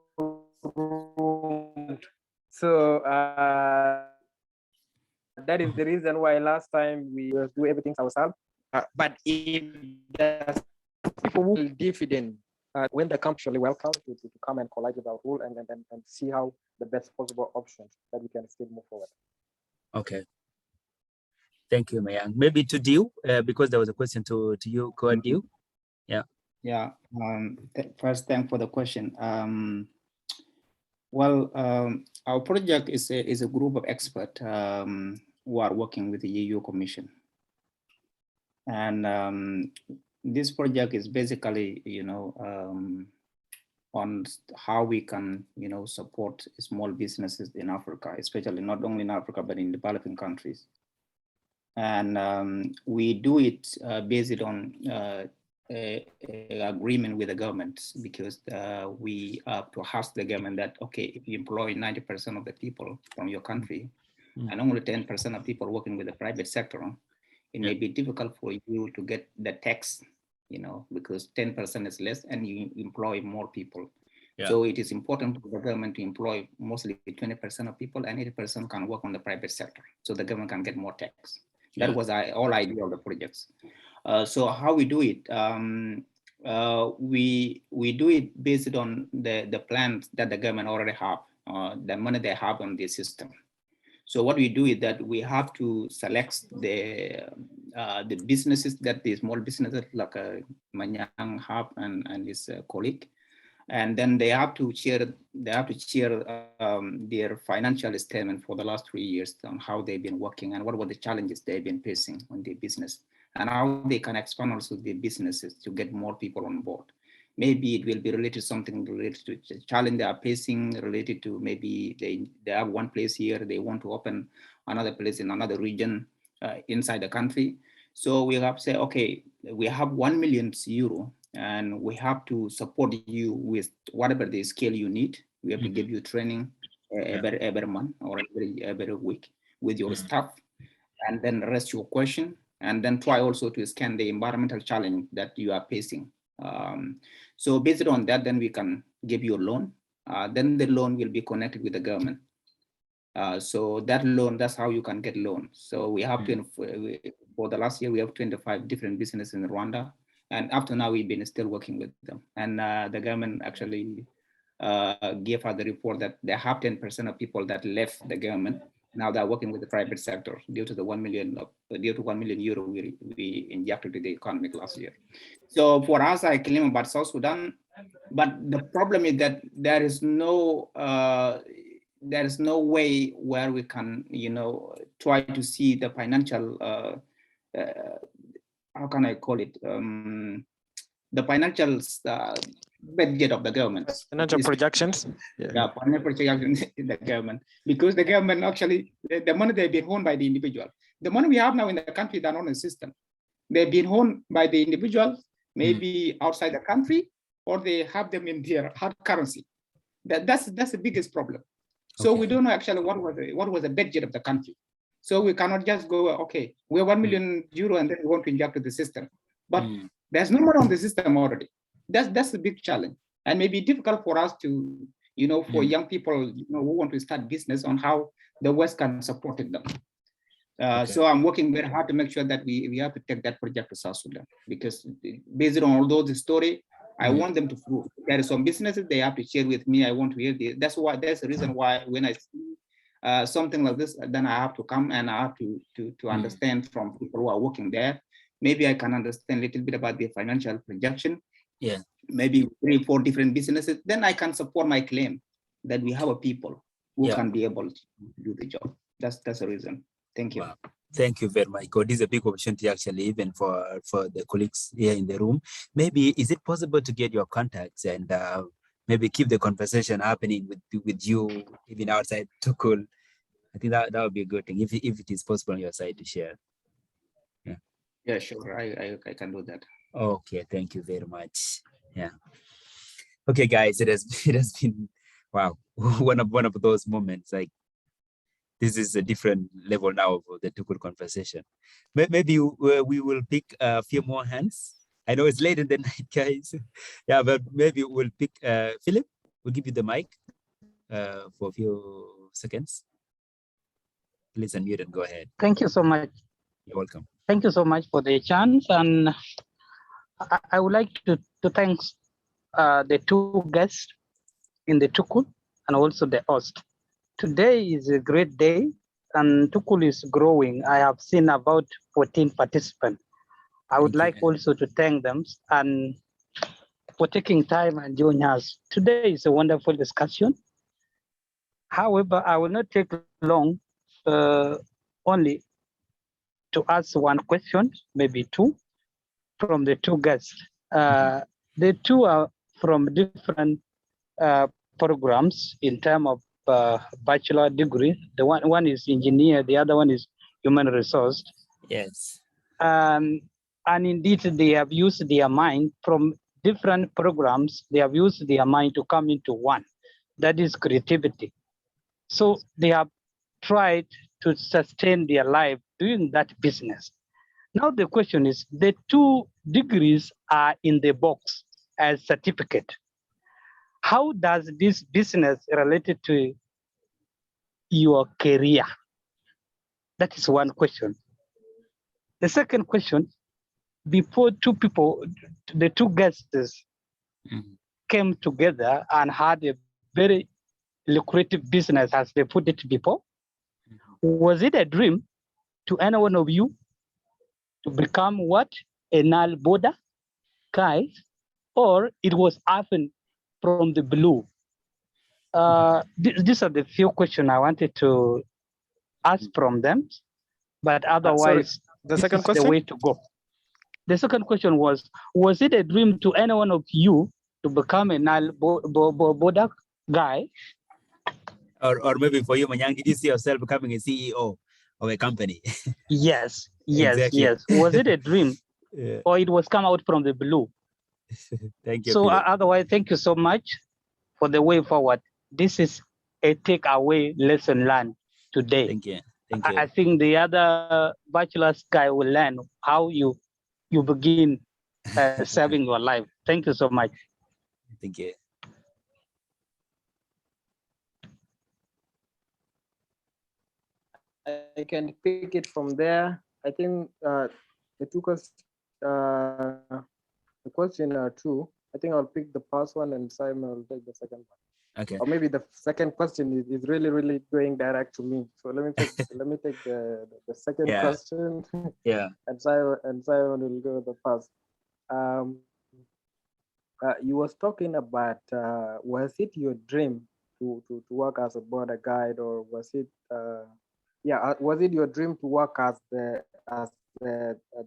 room. So that is the reason why last time we do everything ourselves. But if there's people who will dividend, when the company actually welcome to come and collide with our rule and see how the best possible options that we can still move forward. Okay. Thank you, Mayang. Maybe to Dio, because there was a question to you, Dio. Yeah. Yeah. First, thanks for the question. Well, our project is a group of experts who are working with the EU Commission, and this project is basically, on how we can, support small businesses in Africa, especially not only in Africa but in developing countries. And we do it based on agreement with the government, because we have to ask the government that, okay, if you employ 90% of the people from your country and only 10% of people working with the private sector, it may be difficult for you to get the tax, because 10% is less and you employ more people. So it is important for the government to employ mostly 20% of people, and 80% can work on the private sector, so the government can get more tax. That was all idea of the projects. So how we do it, we do it based on the plans that the government already have, the money they have on the system. So what we do is that we have to select the businesses, that the small businesses like Mayang have and his colleague, and then they have to share their financial statement for the last 3 years on how they've been working and what were the challenges they've been facing on their business, and how they can expand also their businesses to get more people on board. Maybe it will be related to something related to the challenge they are facing, related to maybe they have one place here, they want to open another place in another region inside the country. So we have to say, okay, we have 1 million euro and we have to support you with whatever the scale you need. We have to give you training every month or every week with your staff, and then rest your question, and then try also to scan the environmental challenge that you are facing. So based on that, then we can give you a loan. Then the loan will be connected with the government. So that loan, that's how you can get loan. So we have for the last year, we have 25 different businesses in Rwanda. And up to now, we've been still working with them. And the government actually gave us the report that they have 10% of people that left the government. Now they're working with the private sector due to the 1 million euro we injected to the economy last year. So for us, I claim about South Sudan, but the problem is that there is no way where we can, try to see the financial, how can I call it? The financial budget of the government. Financial projections? Yeah, financial projections in the government. Because the government actually, the money they've been owned by the individual. The money we have now in the country, they're not in the system. They've been owned by the individual, maybe outside the country, or they have them in their hard currency. That's the biggest problem. So we don't know actually what was the budget of the country. So we cannot just go, okay, we're 1 million euro and then we want to inject to the system. But there's no money on the system already. That's a big challenge. And maybe difficult for us to you know, for young people, you know, who want to start business, on how the West can support them. So I'm working very hard to make sure that we have to take that project to South Sudan, because based on all those story, I want them to prove. There are some businesses they have to share with me. I want to hear this. That's the reason why when I see something like this, then I have to come and I have to understand from people who are working there. Maybe I can understand a little bit about the financial projection. Yeah. Maybe 3-4 different businesses. Then I can support my claim that we have a people who can be able to do the job. That's the reason. Thank you. Wow. Thank you very much. This is a big opportunity actually, even for the colleagues here in the room. Maybe is it possible to get your contacts and maybe keep the conversation happening with you even outside Tukul? I think that would be a good thing if it is possible on your side to share. Yeah, sure. I can do that. Okay, thank you very much. Yeah. Okay, guys, it has been wow, one of those moments. Like, this is a different level now of the Tukul conversation. Maybe we will pick a few more hands. I know it's late in the night, guys. Yeah, but maybe we'll pick Philip. We'll give you the mic for a few seconds. Please unmute and go ahead. Thank you so much. You're welcome. Thank you so much for the chance. And I would like to thank the two guests in the Tukul and also the host. Today is a great day and Tukul is growing. I have seen about 14 participants. I would like also to thank them and for taking time and joining us. Today is a wonderful discussion. However, I will not take long, only to ask one question, maybe two, from the two guests. The two are from different programs in terms of bachelor degree. The one is engineer, the other one is human resource. Yes. And indeed, they have used their mind from different programs. They have used their mind to come into one, that is creativity. So they have tried to sustain their life doing that business. Now the question is, the two degrees are in the box as certificate. How does this business related to your career? That is one question. The second question, before two people, the two guests came together and had a very lucrative business, as they put it before, was it a dream to any one of you to become what? A NileBoda guy? Or it was often from the blue? These are the few questions I wanted to ask from them, but otherwise, the second question? The way to go. The second question was it a dream to any one of you to become a NileBoda guy? Or maybe for you, Mayang, did you see yourself becoming a CEO of a company? Yes, Exactly. yes. Was it a dream? Yeah. Or it was come out from the blue? Thank you. So Philip. otherwise, thank you so much for the way forward. This is a takeaway lesson learned today. Thank you. Thank you. I think the other bachelor's guy will learn how you begin serving your life. Thank you so much. Thank you. I can pick it from there. I think the question are two. I think I'll pick the first one and Simon will take the second one. Okay. Or maybe the second question is really going direct to me. So let me take the second question. Yeah. and Simon will go the first. You was talking about was it your dream to work as a border guide, or was it was it your dream to work as the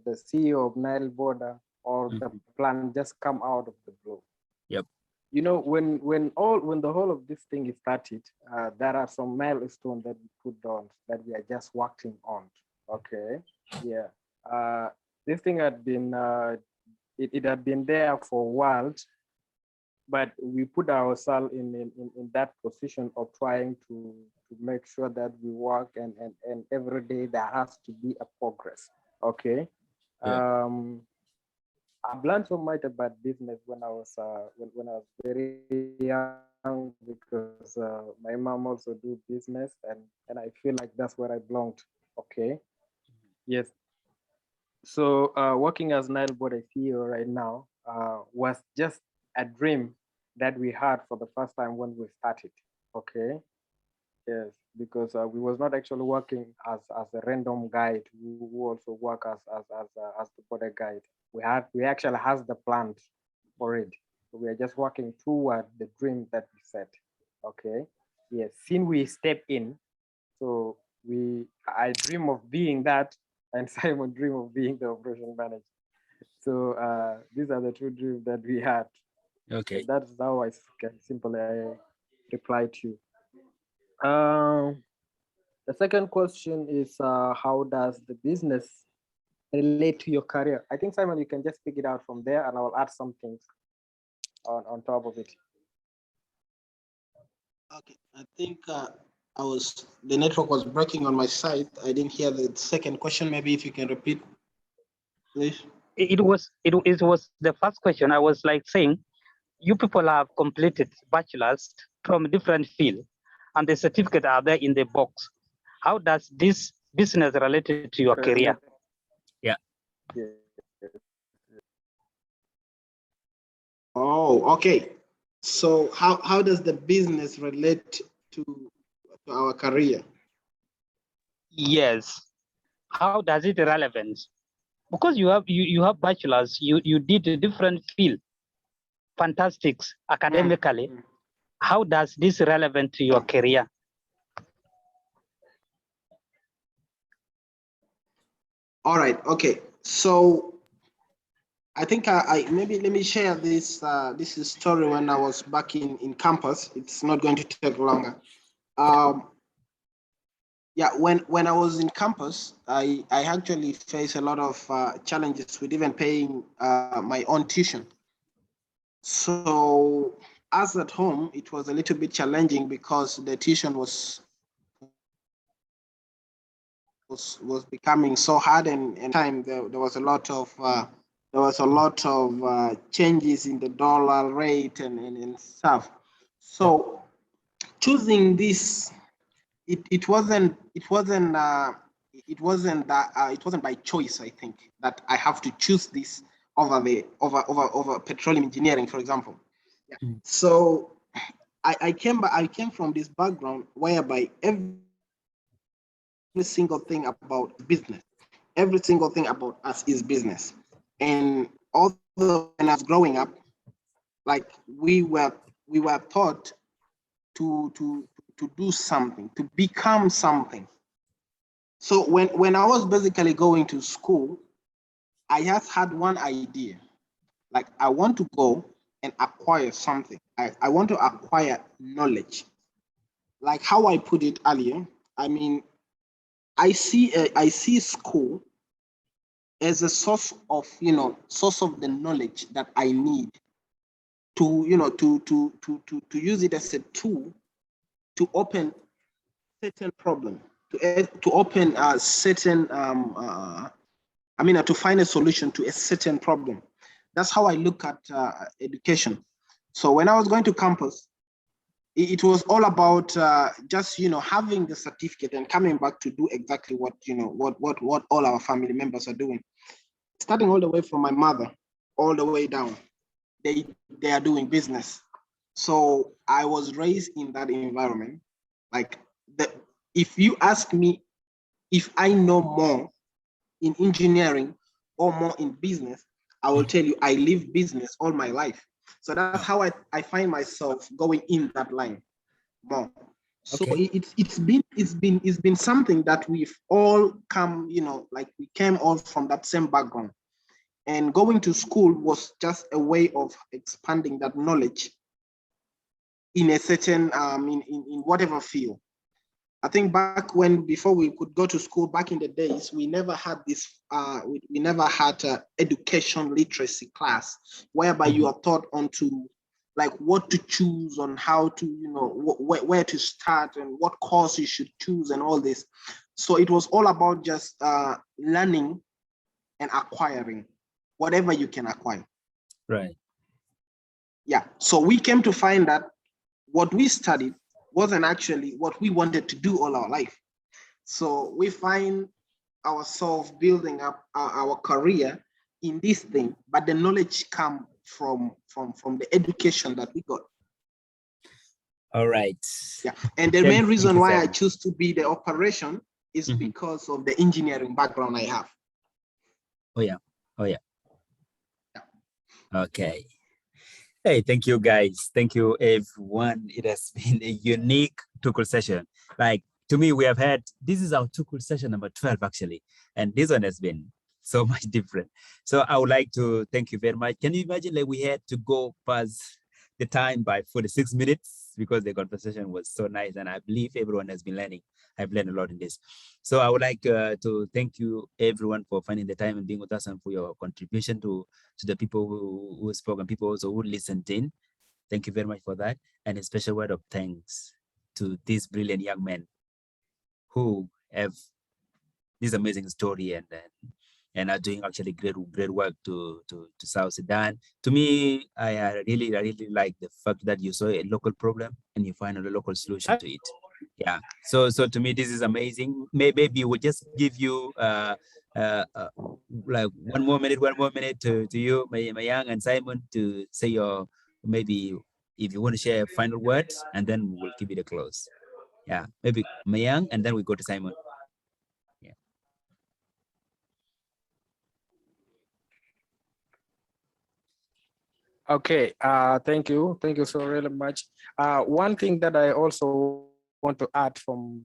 CEO of NileBoda, or the plan just come out of the blue? Yep. You know, when the whole of this thing is started, there are some milestones that we put down that we are just working on. Okay. Yeah. This thing had been it had been there for a while, but we put ourselves in that position of trying to make sure that we work and every day there has to be a progress. Okay. Yeah. I've learned so much about business when I was very young. because my mom also do business, and I feel like that's where I belonged. Okay. Yes. So working as NileBoda CEO right now was just a dream that we had for the first time when we started. Okay. Yes, because we was not actually working as a random guide who also work as the border guide. We actually has the plan for it. So we are just working toward the dream that we set. Okay. Yes. Since we step in, so I dream of being that, and Simon dream of being the operation manager. So these are the two dreams that we had. Okay. So that's how I can simply reply to you. The second question is how does the business relate to your career? I think, Simon, you can just pick it out from there, and I will add some things on top of it. Okay, I think the network was breaking on my side. I didn't hear the second question. Maybe if you can repeat, please. It was the first question. I was like saying, you people have completed bachelors from different fields, and the certificate are there in the box. How does this business related to your career? Yeah. Oh, okay. So how does the business relate to our career? Yes. How does it relevant? Because you have bachelors, you did a different field, fantastic academically. How does this relevant to your career? All right. Okay. So I think I maybe let me share this this story when I was back in campus. It's not going to take longer. Yeah, when I was in campus, I actually faced a lot of challenges with even paying my own tuition. So as at home, it was a little bit challenging because the tuition was becoming so hard, and time there was a lot of changes in the dollar rate and stuff. So choosing this, it wasn't by choice. I think that I have to choose this over petroleum engineering, for example. Yeah. So I came from this background whereby every single thing about business, every single thing about us is business. And although when I was growing up, like we were taught to do something, to become something. So when I was basically going to school, I just had one idea. Like I want to go and acquire something. I want to acquire knowledge. Like how I put it earlier, I mean, I see school as a source of the knowledge that I need to use it as a tool to open certain problem, to open a certain to find a solution to a certain problem. That's how I look at education. So when I was going to campus, it was all about just having the certificate and coming back to do exactly what what all our family members are doing, starting all the way from my mother all the way down. They are doing business. So I was raised in that environment. Like if you ask me if I know more in engineering or more in business, I will tell you I live business all my life. So that's how I find myself going in that line more. So Okay. it's been something that we've all come, like we came all from that same background. And going to school was just a way of expanding that knowledge in a certain in whatever field. I think back when, before we could go to school, back in the days, we never had this, we never had education literacy class, whereby you are taught onto like what to choose, on how to, where to start and what course you should choose and all this. So it was all about just learning and acquiring whatever you can acquire. Right. Yeah. So we came to find that what we studied wasn't actually what we wanted to do all our life. So we find ourselves building up our career in this thing, but the knowledge come from the education that we got. All right. Yeah, and the main reason why I choose to be the operation is because of the engineering background I have. Oh yeah. Oh yeah. Okay. Hey, thank you guys. Thank you everyone. It has been a unique Tukul session. Like to me, we have had, this is our Tukul session number 12 actually. And this one has been so much different. So I would like to thank you very much. Can you imagine like we had to go past the time by 46 minutes because the conversation was so nice. And I believe everyone has been learning. I've learned a lot in this. So I would like to thank you everyone for finding the time and being with us and for your contribution to the people who spoke and people also who listened in. Thank you very much for that. And a special word of thanks to these brilliant young men who have this amazing story and are doing actually great work to South Sudan. To me, I really like the fact that you saw a local problem and you find a local solution to it. Yeah. So to me, this is amazing. Maybe we'll just give you like one more minute to you, Mayang and Simon, to say your, maybe if you want to share final words, and then we'll give it a close. Yeah, maybe Mayang, and then we go to Simon. Yeah. Okay, thank you so really much. One thing that I also want to add from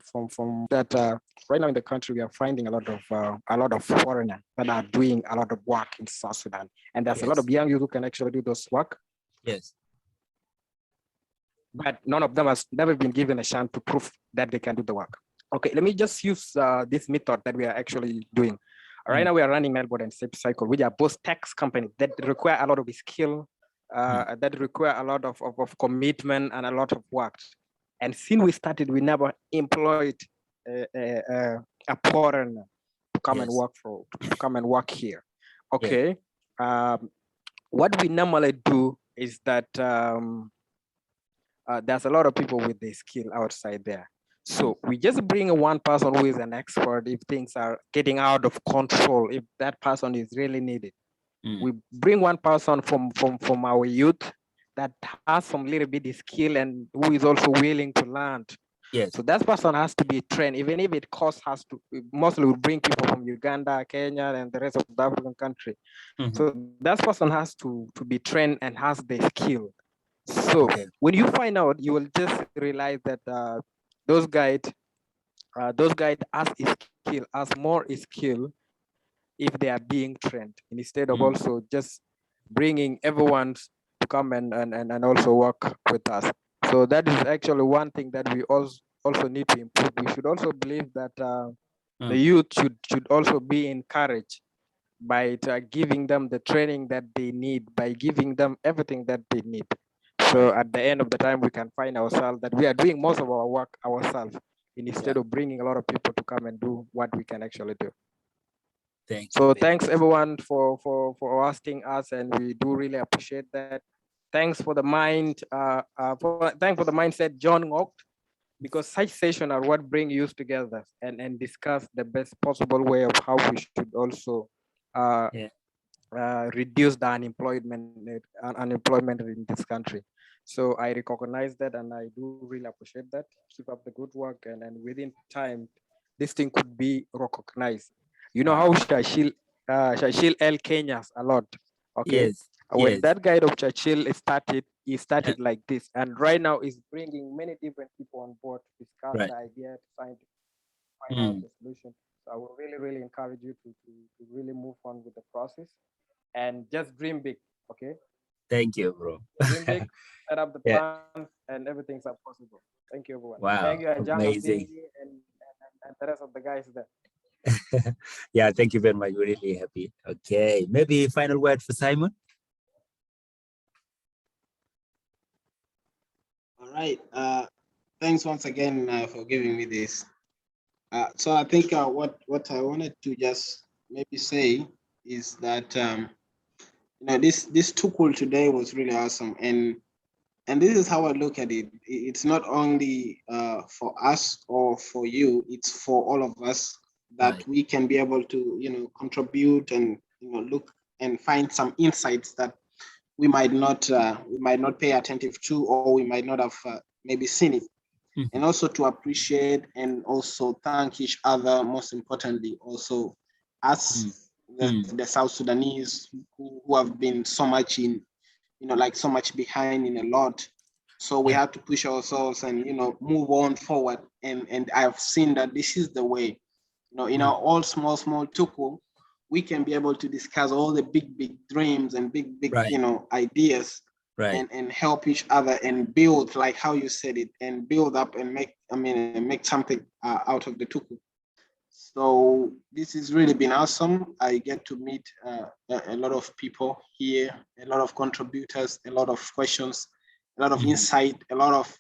that, right now in the country we are finding a lot of foreigners that are doing a lot of work in South Sudan, and there's a lot of young youth who can actually do those work. Yes. But none of them has never been given a chance to prove that they can do the work. Okay, let me just use this method that we are actually doing. Right now we are running NileBoda and Safe Cycle, which are both tax companies that require a lot of skill, that require a lot of commitment and a lot of work. And since we started, we never employed a foreigner to come and work here. Okay. What we normally do is that there's a lot of people with the skill outside there. So we just bring one person who is an expert if things are getting out of control, if that person is really needed. We bring one person from our youth that has some little bit of skill and who is also willing to learn. Yes. So that person has to be trained, even if it costs us to, mostly we bring people from Uganda, Kenya, and the rest of the African country. So that person has to be trained and has the skill. So when you find out, you will just realize that those guys has more skill if they are being trained, instead of also just bringing everyone to come and also work with us. So that is actually one thing that we also need to improve. We should also believe that the youth should also be encouraged by giving them the training that they need, by giving them everything that they need. So at the end of the time, we can find ourselves that we are doing most of our work ourselves, instead of bringing a lot of people to come and do what we can actually do. Thanks everyone for asking us, and we do really appreciate that. Thanks for the thanks for the mindset, John Ngoc, because such sessions are what bring youth together and discuss the best possible way of how we should also reduce the unemployment in this country. So I recognize that, and I do really appreciate that. Keep up the good work, and within time, this thing could be recognized. You know how Churchill held Kenyans a lot. Okay. Yes. When that guy of Churchill started, he started like this, and right now is bringing many different people on board to discuss the idea, to find out the solution. So I will really encourage you to really move on with the process and just dream big. Okay. Thank you, bro. Dream big, set up the plans, and everything's possible. Thank you, everyone. Wow. Thank you, Amazing. and the rest of the guys there. Yeah, thank you very much. We're really happy. Okay, maybe final word for Simon. All right. Thanks once again for giving me this. So I think what I wanted to just maybe say is that this Tukul today was really awesome, and And this is how I look at it. It's not only for us or for you, it's for all of us that Right. we can be able to, contribute and, look and find some insights that we might not pay attentive to, or we might not have maybe seen it. And also to appreciate and also thank each other, most importantly, also us, the South Sudanese who have been so much in, like so much behind in a lot. So we have to push ourselves and, move on forward. And I've seen that this is the way, in our all small tukul, we can be able to discuss all the big dreams and big, Right. Ideas, Right. and help each other and build, like how you said it, and build up and make something out of the tukul. So this has really been awesome. I get to meet a lot of people here, a lot of contributors, a lot of questions, a lot of insight, a lot of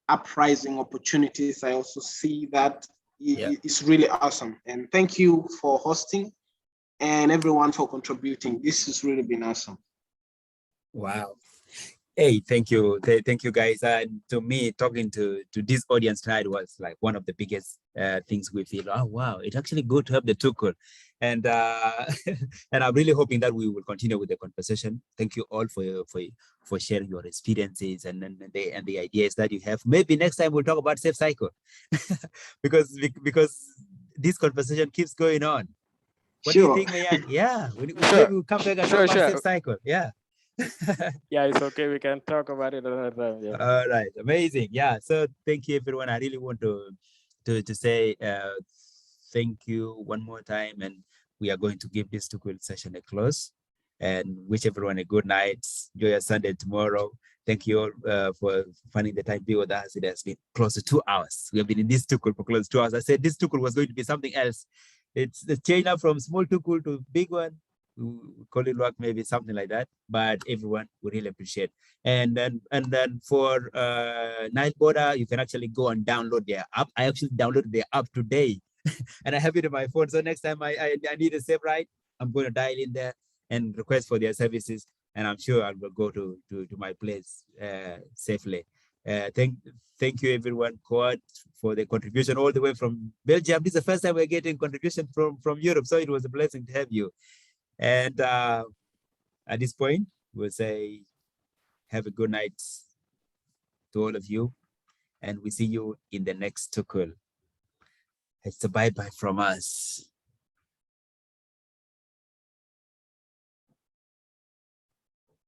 uprising opportunities. I also see that it's really awesome. And thank you for hosting and everyone for contributing. This has really been awesome. Wow. Hey, thank you. Thank you guys. And to me, talking to this audience tonight was like one of the biggest things we feel. Oh, wow, it's actually good to have the tukul. And and I'm really hoping that we will continue with the conversation. Thank you all for sharing your experiences and the ideas that you have. Maybe next time we'll talk about safe cycle because this conversation keeps going on. What do you think, Mayang? Yeah, maybe we'll come back and talk about safe cycle. Yeah. Yeah, it's okay. We can talk about it another time. Yeah. All right, amazing. Yeah, so thank you, everyone. I really want to say thank you one more time, and we are going to give this tukul session a close, and wish everyone a good night. Enjoy your Sunday tomorrow. Thank you all for finding the time to be with us. It has been close to 2 hours. We have been in this tukul for close to 2 hours. I said this tukul was going to be something else. It's the change up from small tukul to big one. We call it work, maybe something like that. But everyone would really appreciate. And then for NileBoda, you can actually go and download their app. I actually downloaded their app today, and I have it on my phone. So next time I need a safe ride, I'm going to dial in there and request for their services, and I'm sure I will go to my place safely. Thank you everyone, Quad, for the contribution all the way from Belgium. This is the first time we're getting contribution from Europe, so it was a blessing to have you. And at this point, we'll say have a good night to all of you, and we see you in the next tukul. It's a bye-bye from us.